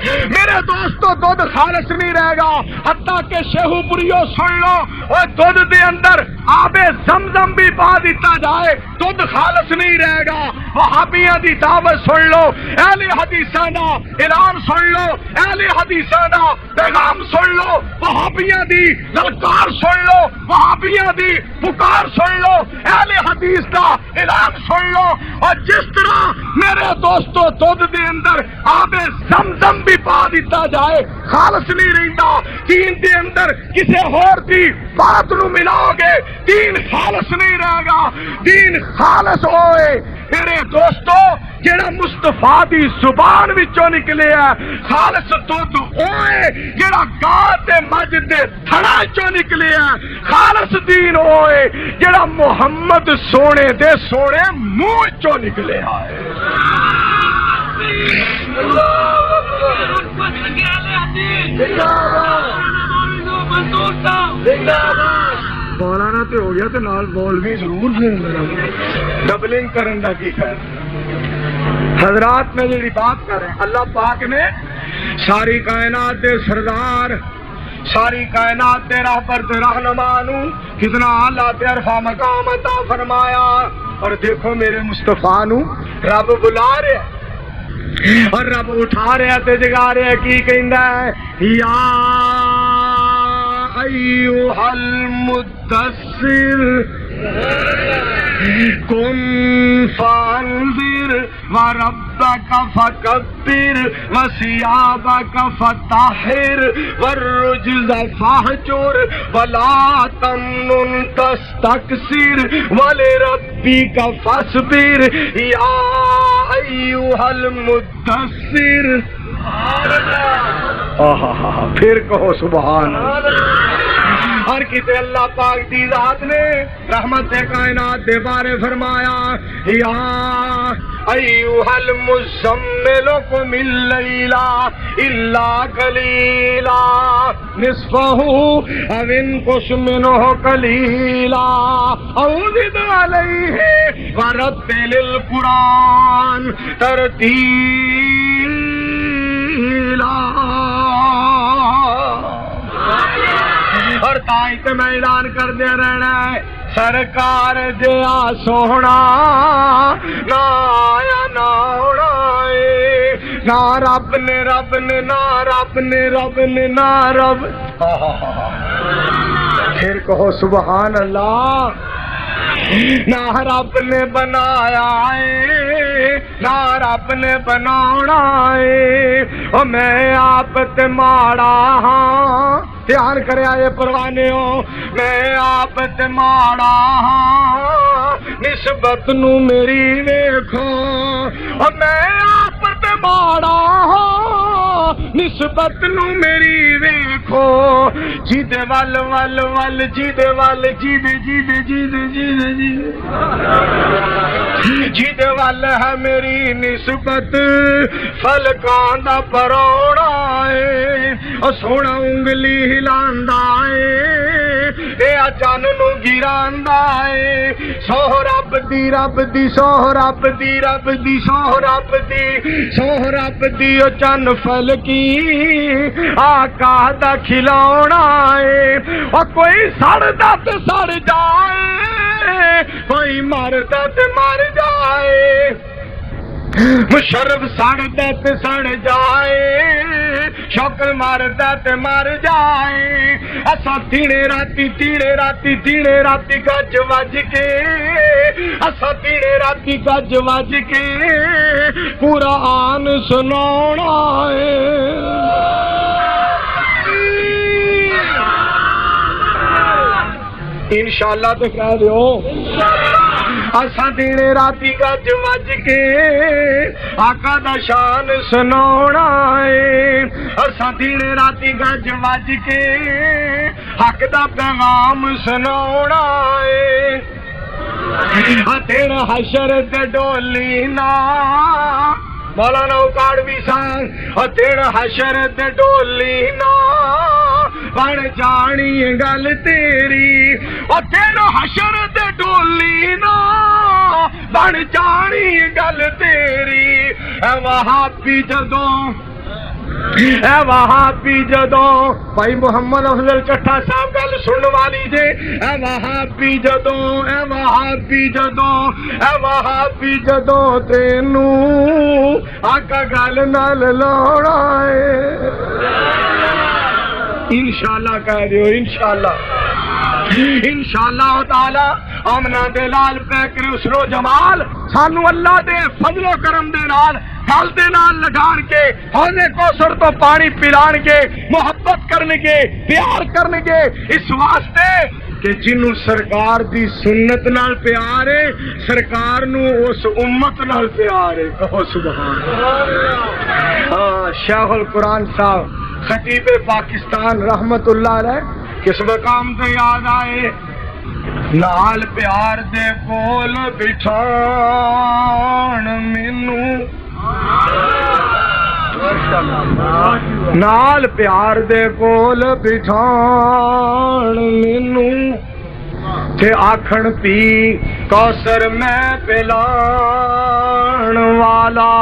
Speaker 1: میرے دوستو دودھ خالص نہیں رہے گا حتیٰ کہ شیخو پوریو سن لو اور دودھ دے اندر آب زمزم بھی پا دیتا جائے دودھ خالص نہیں رہے گا وہابیاں دی دعوت سن لو اہل حدیثاں دا اعلان سن لو اہل حدیثاں دا پیغام سن لو وہابیاں دی للکار سن لو وہابیاں دی پکار سن لو اہل حدیث دا اعلان سن لو اور جس طرح میرے دوستو دودھ دے اندر آب زمزم بھی پا دیتا جائے خالص نہیں رہتا دین دے اندر کسے اور دی بات نو ملاؤ گے دین خالص نہیں رہے گا دین خالص ہوئے میرے دوستو جڑا مصطفیٰ دی زبان وچوں نکلے ہے خالص دودھ ہوئے جڑا گاں تے مجھ دے تھڑا چوں نکلے ہے خالص دین ہوئے جڑا محمد سونے دے سونے منہ چوں نکلے ہے بولانا تو ہو گیا تو نال بول بھی ضرور ڈبلنگ کرن دا کی خیر حضرات میں جڑی بات کر رہے ہیں اللہ پاک نے ساری کائنات دے سردار ساری کائنات دے راہبر تے رہنما نو کتنا اعلیٰ تے عرفہ مقام عطا فرمایا اور دیکھو میرے مصطفیٰ نو رب بلا رہے ہیں اور رب اٹھا رہا تے جگا رہا کی کہندا ہے یا ایھا المدثر قم فانذر وربک فکبر وثیابک فطہر والرجز فاہجر ولا تمنن تستکثر ولربک فاصبر یا ایھا المدثر پھر کہو سبحان اللہ ہر کتے اللہ پاک دی ذات نے رحمت کائنات دے بارے فرمایا یا ایھا المزمل قم اللیل الا قلیلا نصفہ او انقص منہ قلیلا او زد علیہ ورتل القرآن ترتیلا اور تائیں تے میں اعلان کر دیا رہنا ہے سرکار جیا سونا نہ آیا نہ ہونا ہے نہ رب نے رب نے نہ رب نے رب نے نہ رب پھر کہو سبحان اللہ نہ رب نے بنایا ہے نہ رب نے بنانا ہے او میں آپ تے ماڑا ہاں دھیان کرے آئے پروانے ہو میں آپ تے ماڑا ہاں نسبت نو میری ویکھو او میں آپ تے ماڑا ہاں نسبت نو میری ویکھو جیدے ول ول ول جیدے ول جیدے جیدے جیدے جیدے جیدے ول ہے میری نسبت فلکان دا پروڑا ہے او سونا انگلی ہلاندا ہے اے چن نو گراندا ہے سوہ رب دی رب دی سوہ رب دی رب دی سوہ رب دی سوہ رب دی او چن فلکی آقا دا کھلونا ہے او کوئی سڑدا تے سڑ جائے کوئی مردا تے مر جائے مشرف سڑدا تے سڑ جائے شوکر ماردا تے مر جائے اساں تیڑے راتی گج وج کے اساں تیڑے راتی گج وج کے قرآن سناونا ہے انشاءاللہ تو کہہ دیو اساں دینے راتی گج وج کے آقا دا شان سناونا ہے اساں دینے راتی گج وج کے حق دا پیغام سناونا ہے دن حشر تے ڈولی نا مولانا اکاڑوی سان دن حشر تے ڈولی نا بن جانی گل تیری دن حشر تے ڈولی نا بن جانی گل تیری وہابی جدوں اے وہابی جدوں بھائی محمد افضل چٹھا صاحب گل سن والی جے اے وہابی جدوں اے وہابی جدوں اے وہابی جدوں تینو آقا گل نال لاونا ہے انشاءاللہ کہہ دیو انشاءاللہ تعالی آمنہ دے لال پیکر اسرو جمال سانو اللہ دے فضل و کرم دے نال گل دے نال لگان کے حوض کوثر تو پانی پلان کے محبت کرنے کے پیار کرنے کے اس واسطے کہ جنوں سرکار دی سنت نال پیار ہے سرکار نو اس امت نال پیار ہے. کہو سبحان اللہ. ہاں شیخ القرآن صاحب خطیب پاکستان رحمت اللہ علیہ کس مقام تے یاد آئے نال پیار دے کول بٹھان مینوں نال پیار دے کول بٹھان مینوں تے آکھن پی کوثر میں پلان والا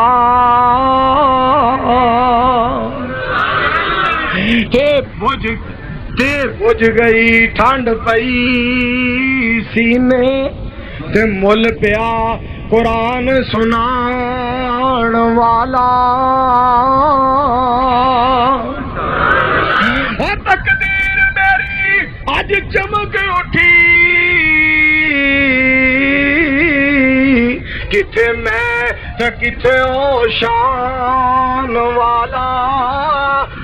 Speaker 1: بجھ گئی ٹھنڈ پئی سینے تے مل پیا قرآن سنان والا. تقدیر میری اج چمک اٹھی کتھے میں تے کتھے او شان والا.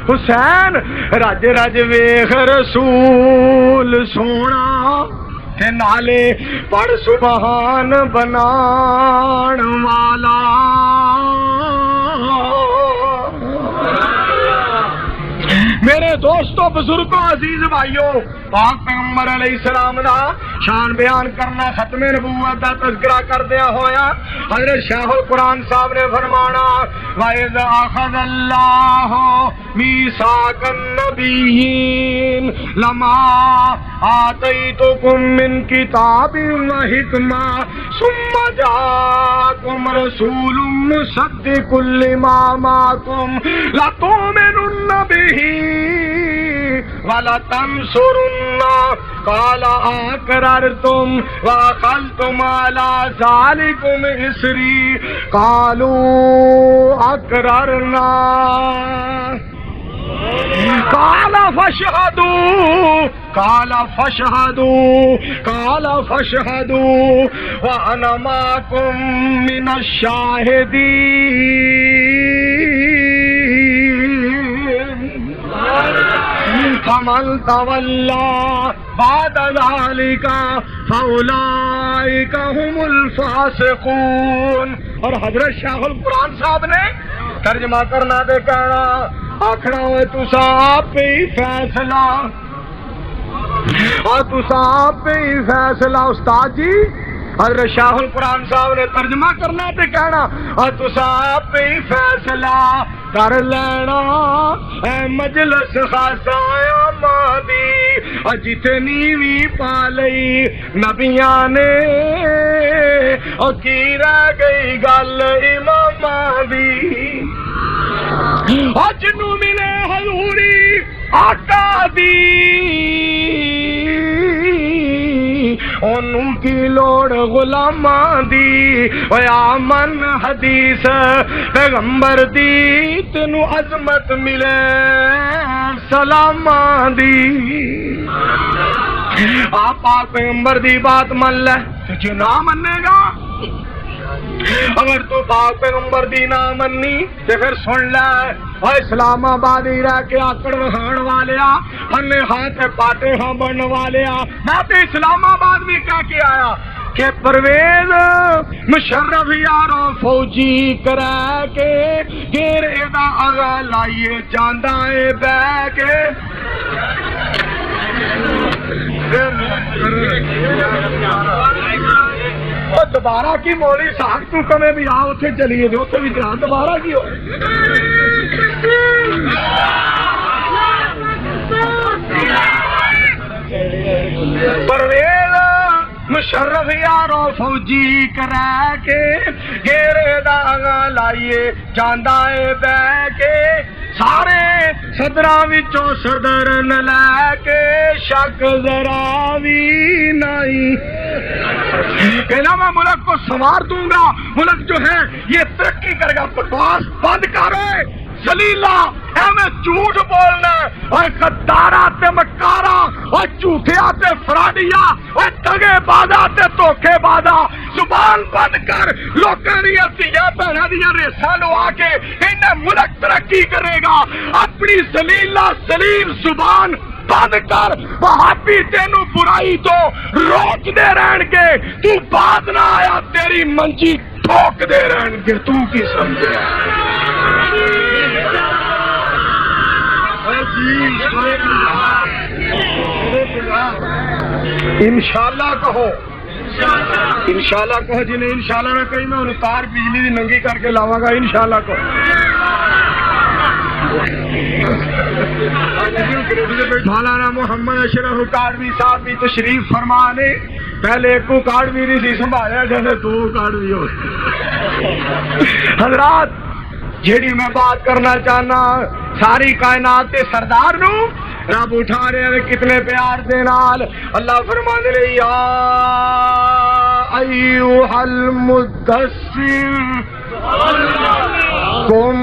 Speaker 1: حسین رج رج ویخ رسول سونا تے نالے پڑھ سبحان بنان والا. میرے دوستو بزرگوں عزیز بھائیوں پاک پیغمبر علیہ السلام دا شان بیان کرنا ختم نبوت دا تذکرہ کردیا ہویا حضرت شیخ القرآن صاحب نے فرمانا وَإِذْ أَخَذَ اللَّهُ مِيثَاقَ النَّبِيِّينَ لَمَا آتَيْتُكُم مِّن كِتَابٍ وَحِكْمَةٍ ثُمَّ جَاءَكُمْ رَسُولٌ مُصَدِّقٌ لِّمَا مَعَكُمْ لَتُؤْمِنُنَّ بِهِ وَلَتَنصُرُنَّهُ قَالَ أَقْرَرْتُمْ وَأَخَذْتُمْ عَلَىٰ ذَٰلِكُمْ إِصْرِي قَالُوا أَقْرَرْنَا قَالَ فَاشْهَدُوا وَأَنَا مَعَكُمْ مِنَ الشَّاهِدِينَ. فَمَن تَوَلَّىٰ بَعْدَ ذَٰلِكَ فَأُولَٰئِكَ هُمُ الْفَاسِقُونَ. اور حضرت شیخ القرآن صاحب نے ترجمہ کرنا دے کہنا آکھنا ہوئے تسا آپ پہ ہی فیصلہ اور تسا آپ پہ ہی فیصلہ. استاد جی حضرت شیخ القرآن صاحب نے ترجمہ کرنا تے کہنا اور تسا آپ پہ ہی فیصلہ کر لینا اے مجلس خاصا آمادی. اور جتنی بھی پا لئی نبیاں نے اور کی رہ گئی گل اماماں دی اور جنوں ملے حضوری آقا دی انہوں کی لوڑ غلاماں دی. ویا من حدیث پیغمبر دی تینو عظمت ملے سلاماں دی. آپ پاک پیغمبر دی بات من لے تجھے نہ منے گا اگر تو پاک پیغمبر دی نہ مننی تے پھر سن لے اور اسلام آباد ہی رہ کے آکڑ وہان والیا ہنے ہاتھ پاٹے ہاں بن والیا. میں تے اسلام آباد بھی کہہ کے آیا کہ پرویز مشرف یارو فوجی کرا کے گیر ایدا اگا لائیے جاندہ اے بے کے دوبارہ کی مولی ساکھ تو کمیں بھی آؤ تھے چلیے جو تھے بھی جہاں دوبارہ کی ہو پرویز مشرف یارو فوجی کرا کے گیرے داغا لائیے جاندہ اے بے کے سارے صدراں وچوں صدر نہ لے کے شک ذرا بھی نہیں کہنا میں ملک کو سنوار دوں گا ملک جو ہے یہ ترقی کرے گا. بکواس بند کرے سلیلا میں جھوٹ بولنا اور غدارا تے مکارا اور جھوٹیا تے فراڈیا اور دگے بازا تے دھوکے بازا زبان بند کر. لوکاں دی دھیاں بہناں دیاں ریساں لوا کے انہیں ملک ترقی کرے گا. اپنی سلیلا سلیم زبان بند کر، وہابی تینوں برائی تو روک دے رہن گے، تو بعد نہ آیا تیری منجی ٹھوک دے رہن گے، تو کی سمجھے؟ انشاءاللہ کہو، انشاءاللہ کہو، جنہیں انشاءاللہ نہ کہیں میں انہیں تار بجلی دی ننگی کر کے لاواں گا، انشاءاللہ کہو۔ مولانا محمد اشرف کاڑوی صاحب بھی تشریف فرمانے، پہلے ایک کو کاڑوی نہیں سی سنبھالیا جیسے دو کاڑوی ہو۔ حضرات جیڑی میں بات کرنا چاہنا، ساری کائنات کے سردار نو رب اٹھا رہے ہیں کتنے پیار دے نال، اللہ فرمانے لے یا ایوہ المدثر قم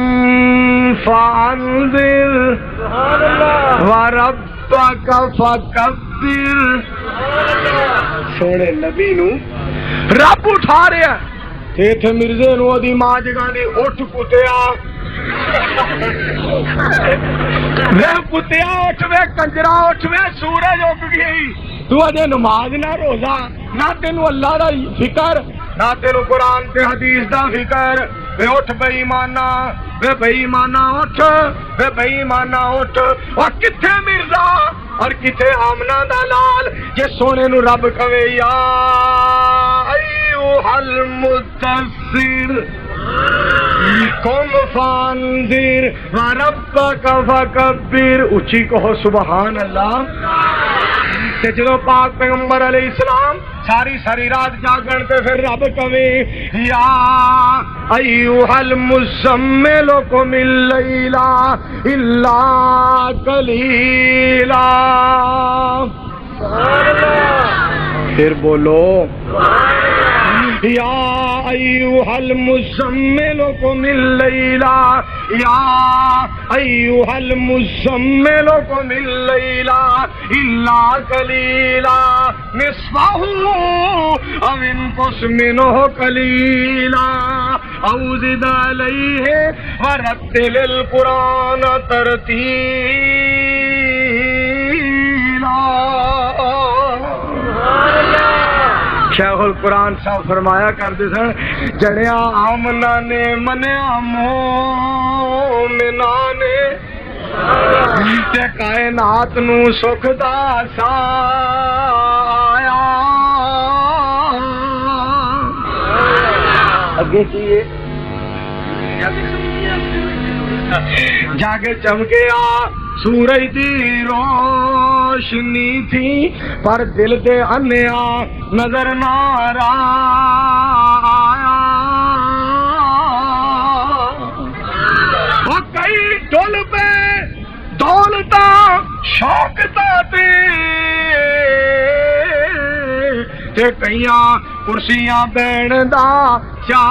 Speaker 1: فانذر وربک فکبر۔ سونے نبی نو رب اٹھا رہے ہیں، ایتھے مرزے نو دی ماں جگانے اٹھ کتیا، وے کتیا اٹھ، وے کنجرا اٹھ، وے سورج اگ گئی، تو اجے نماز نہ روزہ، نہ تینوں اللہ دا فکر، نہ تینوں قرآن تے حدیث دا فکر، وے اٹھ بے ایمانا، وے بے ایمانا اٹھ، وے بے ایمانا اٹھ۔ اور کتھے مرزا اور کتھے آمنہ دا لال جے سونے نو رب کہے یا ایوہ المدثر قم فانذر وربک فکبر۔ اچھی کہو سبحان اللہ۔ کہ جدو پاک پیغمبر علیہ السلام ساری رات جاگن تے پھر رب کہے یا ایوہ المزمل قم اللیل الا قلیلا۔ پھر بولو یا ایوہ المزمل قم اللیل یا ایوہ المزمل قم اللیل الا قلیلا نصفہ او انقص منہ قلیلا او زد علیہ ورتل القرآن ترتیلا۔ شیخ القرآن صاحب فرمایا کرتے سن جڑیا آمنہ نے منیا مومنہ نے تے کائنات نو سکھ دا سایا۔ اگے کیے جاگے چمکیا سورج دی روشنی تھی پر دل دے انیا نظر نہ آیا۔ وہ کئی ڈول پہ دولتا شوقتا تے کئیاں کرسیاں بین دا چایا۔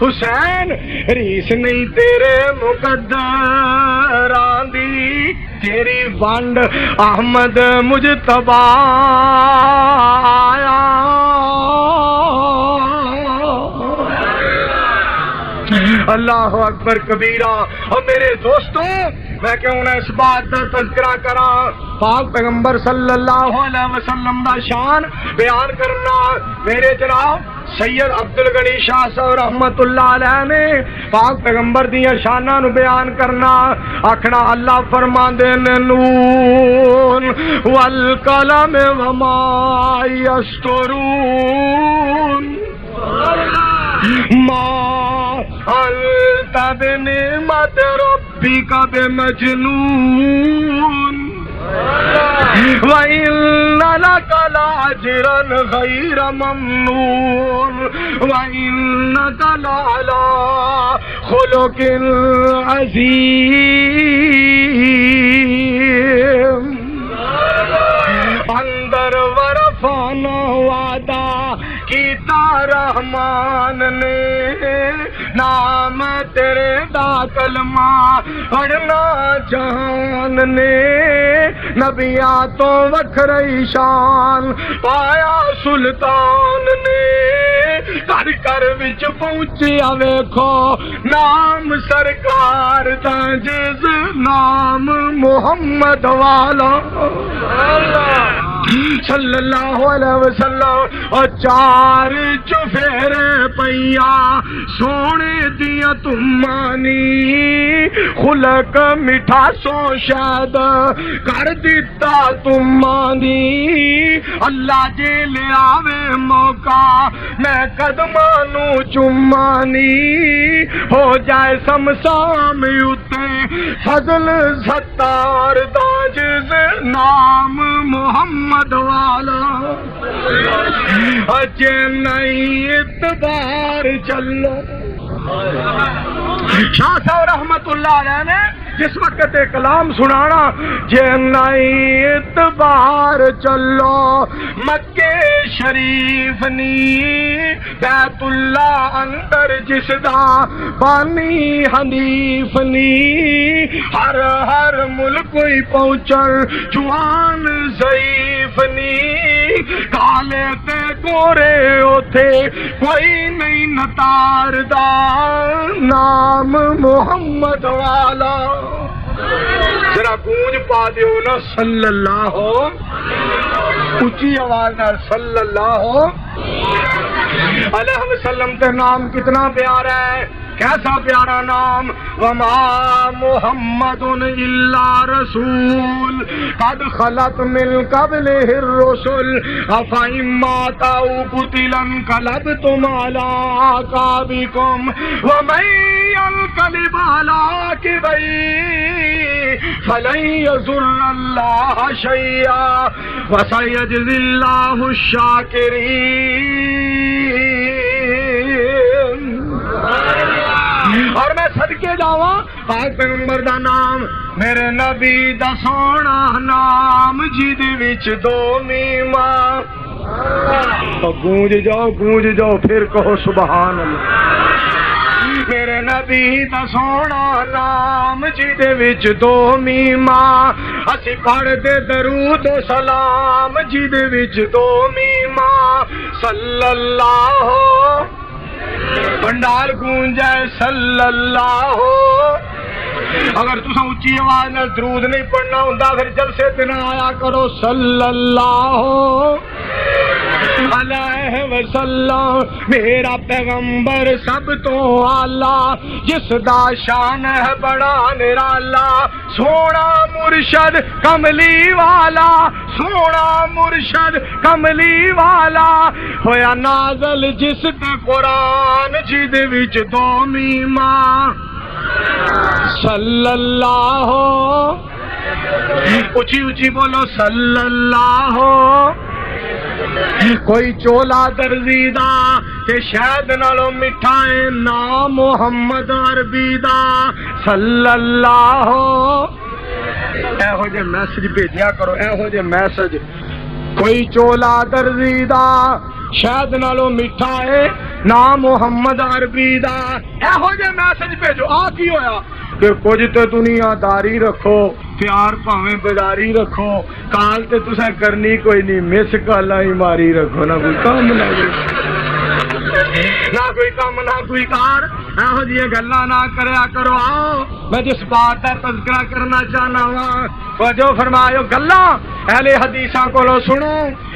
Speaker 1: حسین ریس نہیں تیرے مقدران دی تیری ونڈ احمد مجتبی آیا۔ اللہ اکبر کبیرہ۔ اور میرے دوستوں میں کیوں نہ اس بات کا تذکرہ کرا، پاک پیغمبر صلی اللہ علیہ وسلم دا شان بیان کرنا۔ میرے جناب سید عبدالغنی شاہ صاحب رحمت اللہ علیہ نے پاک پیغمبر دیا شانہ نو بیان کرنا، آکھنا اللہ فرماندے نے نون والقلم وما یسطرون ما انت بنعمت ربک بمجنون وَإِنَّ لَكَ لَأَجْرًا غَيْرَ مَمْنُونٍ وَإِنَّكَ لَعَلَىٰ خُلُقٍ عَظِيمٍ۔ اندر ورفعنا وعدہ کیتا رحمان نے، نام تیرے دا کلمہ پڑھنا جہان نے، نبیاں تو وکھری شان پایا سلطان نے، گھر گھر وچ پہنچیا ویکھو نام سرکار دا جس نام محمد والا صلی اللہ علیہ وسلم اور چار چفیرے پیا سونے دیا تمانی خلق میٹھا سو شاید کر دیتا تمانی اللہ جے لے آوے موقع میں قدمانو چمانی ہو جائے سمسام اتے فضل ستار دا جس نام محمد والا اجے نہیں اعتبار چلو شاہ صاحب رحمت اللہ علیہ نے جس وقت کلام سنانا جے نہیں اعتبار چلو مکے شریف نی بیت اللہ اندر جس دا بانی حنیف نی ہر ہر ملک ہی پہنچن جوان ضعیف نی کالے تے گورے اوتھے کوئی نہیں نتار دا نام محمد والا ذرا گونج پا دیو نا صلی اللہ اونچی آواز نال صلی اللہ علیہ وسلم تے نام کتنا پیارا ہے کیسا پیارا نام وما محمد الا رسول قد خلت من قبله الرسل افئن مات او قتل انقلبتم على اعقابكم ومن ينقلب على عقبيه فلن يضر الله شيئا وسيجزي الله الشاكرين اور میں صدقے جاواں پاک پیغمبر دا نام میرے نبی دا سونا نام جی دے وچ دو میماں گونج جاؤ پھر کہو سبحان اللہ میرے نبی دا سونا نام جی دے وچ دو میماں اسی پڑھ دے درود و سلام جی دے وچ دو میماں صلی اللہ بنڈال گونجائے صلی اللہ اگر تسا اونچی آواز نال درود نہیں پڑھنا ہوندا پھر جلسے تے نہ آیا کرو صلی اللہ علیہ وسلم میرا پیغمبر سب تو اعلی جس دا شان ہے بڑا نرالا سونا مرشد کملی والا سونا مرشد کملی والا ہویا نازل جس تے قرآن جد وچ دو میماں صلی اللہ اونچی بولو صلی اللہ کوئی چولا درزی دا تے شہد نالو مٹھائے نام محمد عربی دا صلی اللہ اے ہو جے میسج بھیجیا کرو اے ہو جے میسج کوئی چولا درزی دا شہد نالو مٹھائے نام محمد عربی دا اے ہو جے میسج بھیجو آ کی ہویا کہ کچھ تے دنیا داری رکھو پیار پاویں بداری رکھو کال تے تساں کرنی کوئی نہیں مس کالا ہی ماری رکھو نہ کوئی کام نہ کوئی کام نہ کوئی کار ایہو جی گلاں نہ کریا کرو آؤ میں جس بات کا تذکرہ کرنا چاہنا ہوں توجہ فرمایو گلاں اہل حدیثاں کولو سنو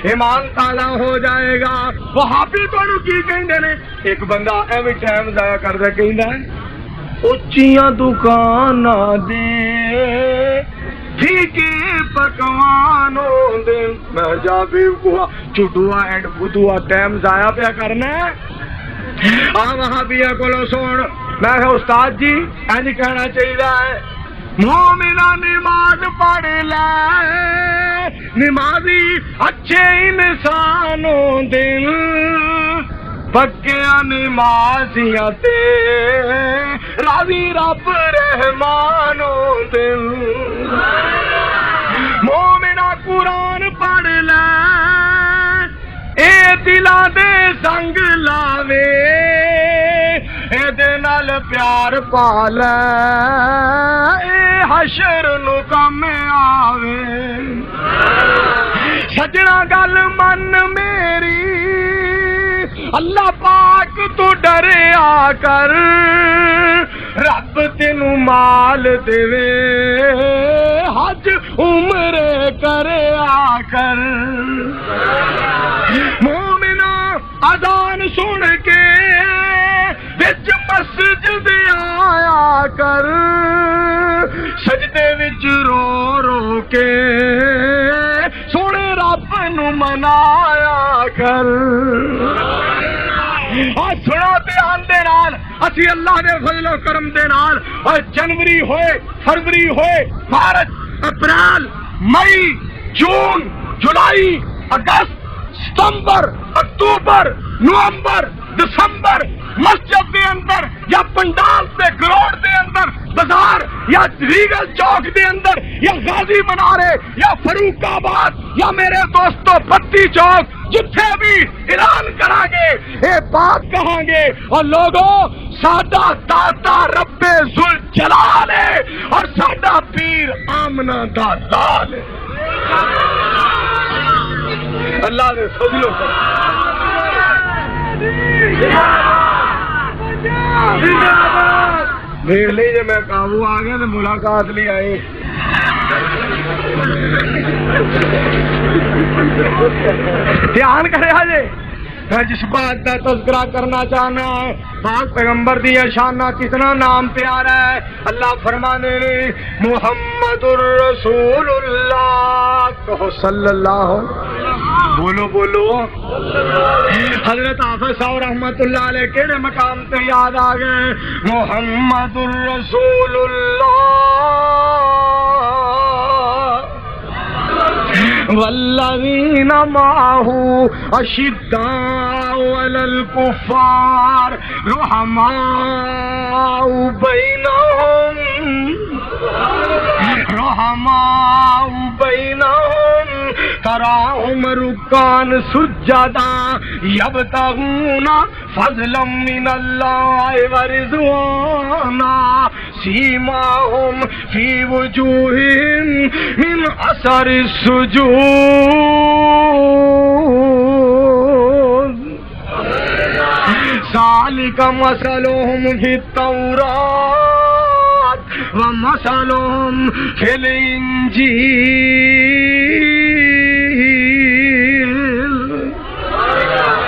Speaker 1: ایمان تازہ ہو جائے گا وہابی تانوں کی کہندے نے ایک بندہ ایویں ٹائم ضائع کردا کہندا ہے اچیاں دکاناں دے ٹھیکے پکوانوں دے میں جا بھی چٹوا اینڈ بدوا ٹائم ضائع پیا کرنا آ وہابیاں کولو سن میں استاد جی اینج کہنا چاہیے مومنہ نماز پڑھ لے نمازی اچھے انسانوں دل پکیاں نمازیاں تے راضی رب رحمانوں دل مومنہ قرآن پڑھ لے اے دلاں دے سنگ لاوے اے دے نال پیار پا لے اے حشر نو کم آوے سجنا گل من میری اللہ پاک تو ڈرے آ کر رب تینو مال دے حج عمرے کرے آ کر مومنا اذان سن کے وچ مسجد آیا کر سجدے وچ رو رو کے سونے رب نو منایا کر سنا دھیان دے نال اسی اللہ دے فضل و کرم دے نال جنوری ہوئے فروری ہوئے مارچ اپریل مئی جون جولائی اگست ستمبر اکتوبر نومبر دسمبر مسجد دے اندر یا پنڈال دے گراؤنڈ دے اندر بازار یا ریگل چوک دے اندر یا غازی منارے یا فاروق آباد یا میرے دوستو بتی چوک جتھے بھی اعلان کرا گے اے بات کہاں گے اور لوگوں ساڈا داتا رب ذوالجلال ہے اور ساڈا پیر آمنہ دا لال ہے اللہ نے فضل و کرم دیکھ لیجیے میں قابو آ گیا تو ملاقات لی آئی دھیان کرے آجے میں جس بات کا تذکرہ کرنا چاہنا ہے پاک پیغمبر دی شانہ کتنا نام پیارا ہے اللہ فرمانے نے محمد الرسول اللہ کہو صلی اللہ بولو بولو حضرت حافظ صاحب رحمت اللہ علیہ کیڑے مقام تے یاد آ گئے محمد الرسول اللہ والذین معه اشداء علی الکفار رحماء بینہم تراہم رکعا سجدا یبتغون فضلا من اللہ ورضوانا سیماہم فی وجوہہم من اثر السجود ذالک مثلہم فی التوراۃ ومثلہم فی الانجیل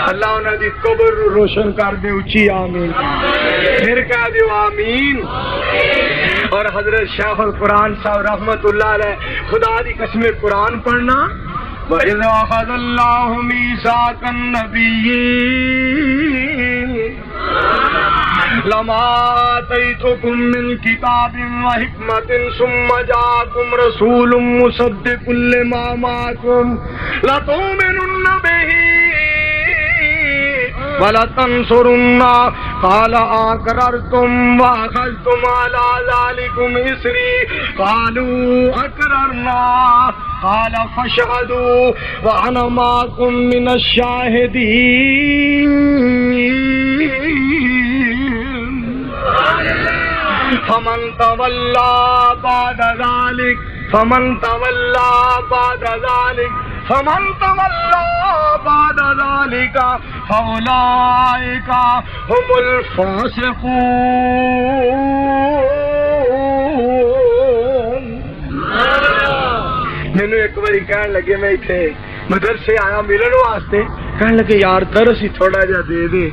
Speaker 1: اللہ انہاں دی قبر روشن کر دے اچھی آمین پھر کہہ دیو آمین اور حضرت شیخ القرآن صاحب رحمت اللہ علیہ خدا دی قسم قرآن پڑھنا وَإِذَا أَخَذَ اللَّهُ مِيثَاقَ النَّبِيِّينَ لَمَا آتَيْتُكُم مِّن كِتَابٍ وَحِكْمَةٍ ثُمَّ جَاءَكُمْ رَسُولٌ مُّصَدِّقٌ لِّمَا مَعَكُمْ لَتُؤْمِنُنَّ بِهِ وَلَتَنصُرُنَّهُ قَالَ أَقْرَرْتُمْ وَأَخَذْتُمْ عَلَىٰ ذَٰلِكُمْ إِصْرِي قَالُوا أَقْرَرْنَا قَالَ فَاشْهَدُوا وَأَنَا مَعَكُمْ مِنَ الشَّاهِدِينَ فَمَن تَوَلَّىٰ بَعْدَ ذَلِكَ فَأُولَٰئِكَ هُمُ الْفَاسِقُونَ مینو ایک باری کہن لگے میں اتنے مدرسے آیا ملن واسطے کہن لگے یار درس ہی تھوڑا جا دے دے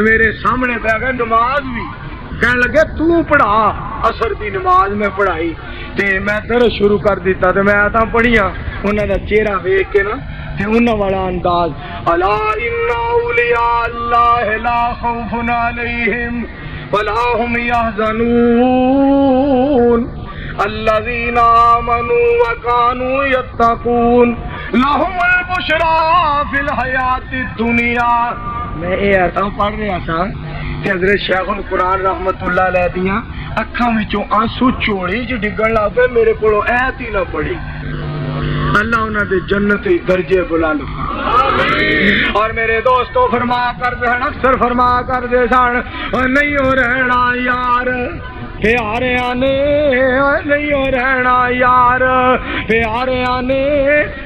Speaker 1: میرے سامنے پہ گیا نماز بھی کہن لگے تو پڑھا اثر دی نماز میں پڑھائی تے میں درس شروع کر دیتا تے میں آتا پڑھیاں انہاں دا چہرہ ویکھ کے نا تے انہاں والا انداز الا ان اولیاء اللہ لا خوف علیہم ولا هم يحزنون الذين آمنوا وكانوا يتقون لهم البشرى في الحياة الدنيا میں یہ آتا پڑھ رہا تھا کہ حضرت شیخ القرآن رحمت اللہ علیہ دیاں اکھاں وچوں آنسو چوڑی جو ڈگن لگ پے میرے کولوں ایت ہی نہ پڑھی اللہ انہاں دے جنتی درجے بلا لو اور میرے دوستو فرما کر دے اکثر فرما کر دے سن نہیں ہو رہنا یار پیاریاں نے نہیں ہو رہنا یار پیاریاں نے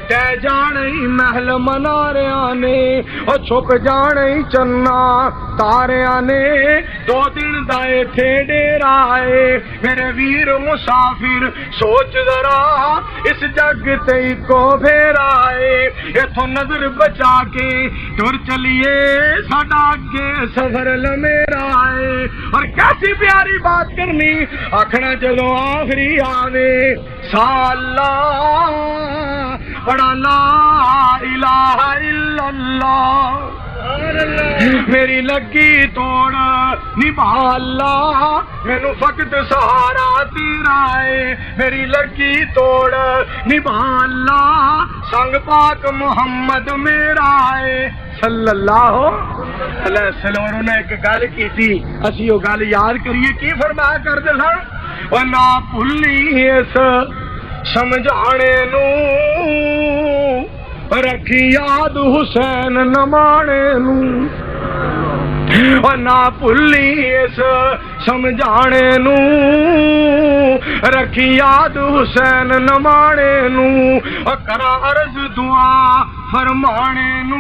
Speaker 1: تے جانے محل مناریاں نے او چھپ جانے چنا تاریاں نے 2 دن دا ایتھے ڈیرا اے میرے ویر مسافر سوچ ذرا اس جگ تے کو پھیرا اے ایتھوں نظر بچا کے ٹر چلیے ساڈا اگے سفر لمیرا اے اور کیسی پیاری بات کرنی آکھنا جدوں آخری آوے سالا پڑھا لا الہ الا اللہ میری لگی توڑ نبھا اللہ مینو فقط سہارا تیرا ہے میری لگی توڑ نبھا اللہ سنگ پاک محمد میرا ہے صلی اللہ علیہ وسلم. انہوں نے ایک گل کی تھی اسی وہ گل یاد کریے کی فرمایا کرتے سن وہ نہ بھلی اس سمجھانے نو رکھی یاد حسین نمانے نو نہ بھلی اس سمجھانے نو رکھی یاد حسین نمانے نو کرا عرض دعا فرمانے نو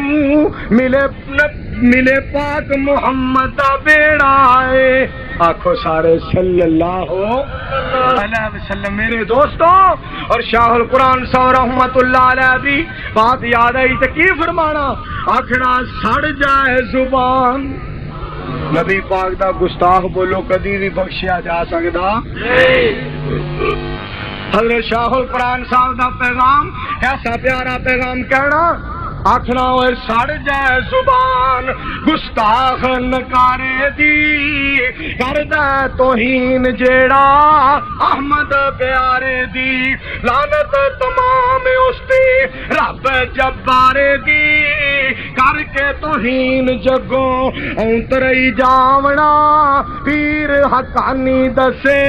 Speaker 1: ملے پاک محمد دا بیڑا ہے آنکھوں سارے صلی اللہ علیہ وسلم. میرے دوستوں اور شاہ القرآن صاحب رحمت اللہ علیہ دی بات یاد آئی تو کی فرمانا آخنا سڑ جائے زبان نبی پاک دا گستاخ بولو کدی بھی بخشیا جا سکتا حضرت شاہ القرآن صاحب دا پیغام ایسا پیارا پیغام کہنا آخنا ہوئے سڑ جائے زبان گستاخ نکارے دی کردہ توہین جیڑا احمد پیارے دی لعنت تمام اس تے رب جبارے دی کر کے توہین جگوں اونترئی جاونا پیر حقانی دسے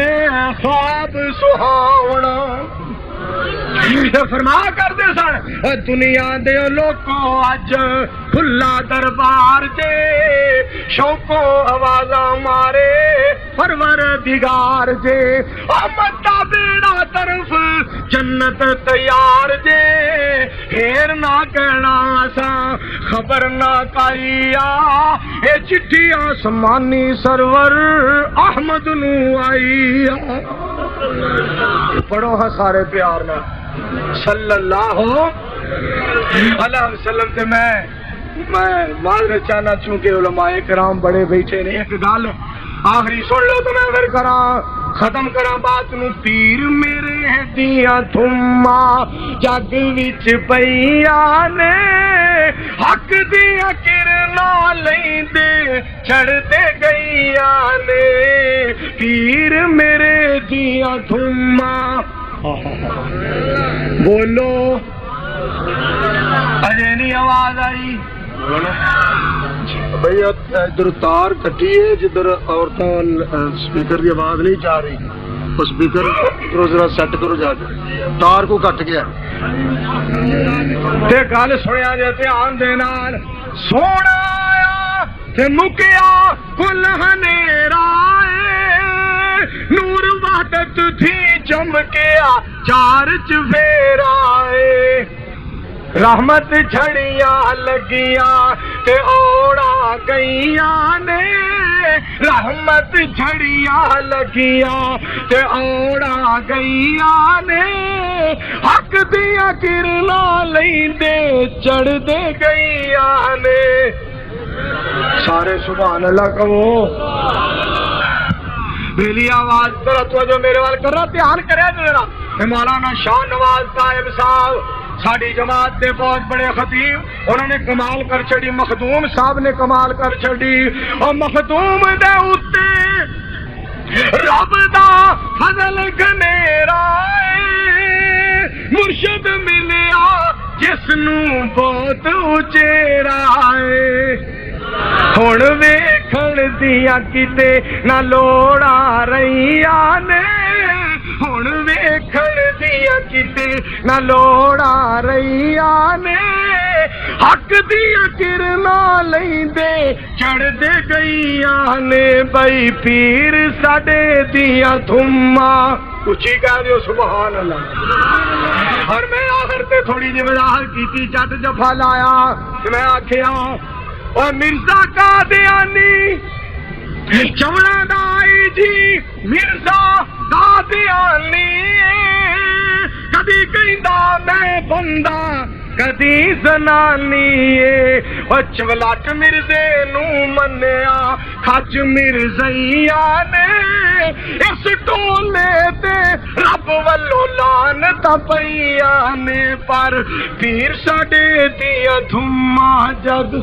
Speaker 1: خواب سہاونا فرما کرتے سن دنیا دے لوکو اج کھلا دربار جے شوقو آوازاں مارے پروردگار جے احمد دا بیڑا طرف جنت تیار جے پھر نہ کہنا سا خبر نہ کائیا اے چٹھی آسمانی سرور احمد نو آئی پڑھو ہاں سارے پیار نہ صلی اللہ علیہ وسلم. تے میں معذرت چاہنا چونکہ علماء کرام بڑے بیٹھے نے ایک گل آخری سن لو تو میں پھر کراں ختم کراں بات نو. پیر میرے دیاں تھما جگ وچ پئیاں نے حق دیاں کرنا لیندے چڑھتے گئیاں نے پیر میرے دیاں تھما بولو اجے نہیں آواز آئی بھئی ادھر تار کٹی ہے جدھر عورتوں سپیکر کی آواز نہیں جا رہی وہ سپیکر ذرا سیٹ کرو جا کے تار کو کٹ گیا تے گل سنیا جے دھیان دے نال سونا آیا تے مکیا کل ہنیرا نور وحدت تھی چمکیا چار چفیرا رحمت جھڑیاں لگیاں تے اوڑا گئیاں نے رحمت جھڑیاں لگیاں تے اوڑا گئیاں نے حق دیاں کرنا لیندے چڑھ دے گئیاں نے سارے سبحان اللہ کہو میری آواز ذرا توجہ میرے وال کر رہا دھیان کرے ذرا. مولانا شاہ نواز صاحب صاحب ساڑی جماعت دے بہت بڑے خطیب انہوں نے کمال کر چھڑی مخدوم صاحب نے کمال کر چھڑی اور مخدوم دے اتے رب دا فضل گھنیرا مرشد ملیا جس نو بہت اچیرا ہن ویکھن دیاں کتے نہ لوڑا رہیاں نے ہن ویکھن دیاں کتے نہ لوڑا رہیاں نے حق دیاں کرنا لیندے چڑھ دے گئیاں نے بھئی پیر ساڈے دیاں تھما اچھی کہہ دیو سبحان اللہ. اور میں آخر تے تھوڑی جی وضاحت کی چٹ جفا لایا کہ میں آخیا اور مرزا قادیانی چوڑا دائی جی مرزا قادیانی کدی کہندا میں بندہ کدی زنانی او چولاٹ مرزے نو منیا کھچ مرزیا نے اس ٹولے تے رب والو لعنت پئیا نے پر پیر ساڈے دیاں دھماں جگ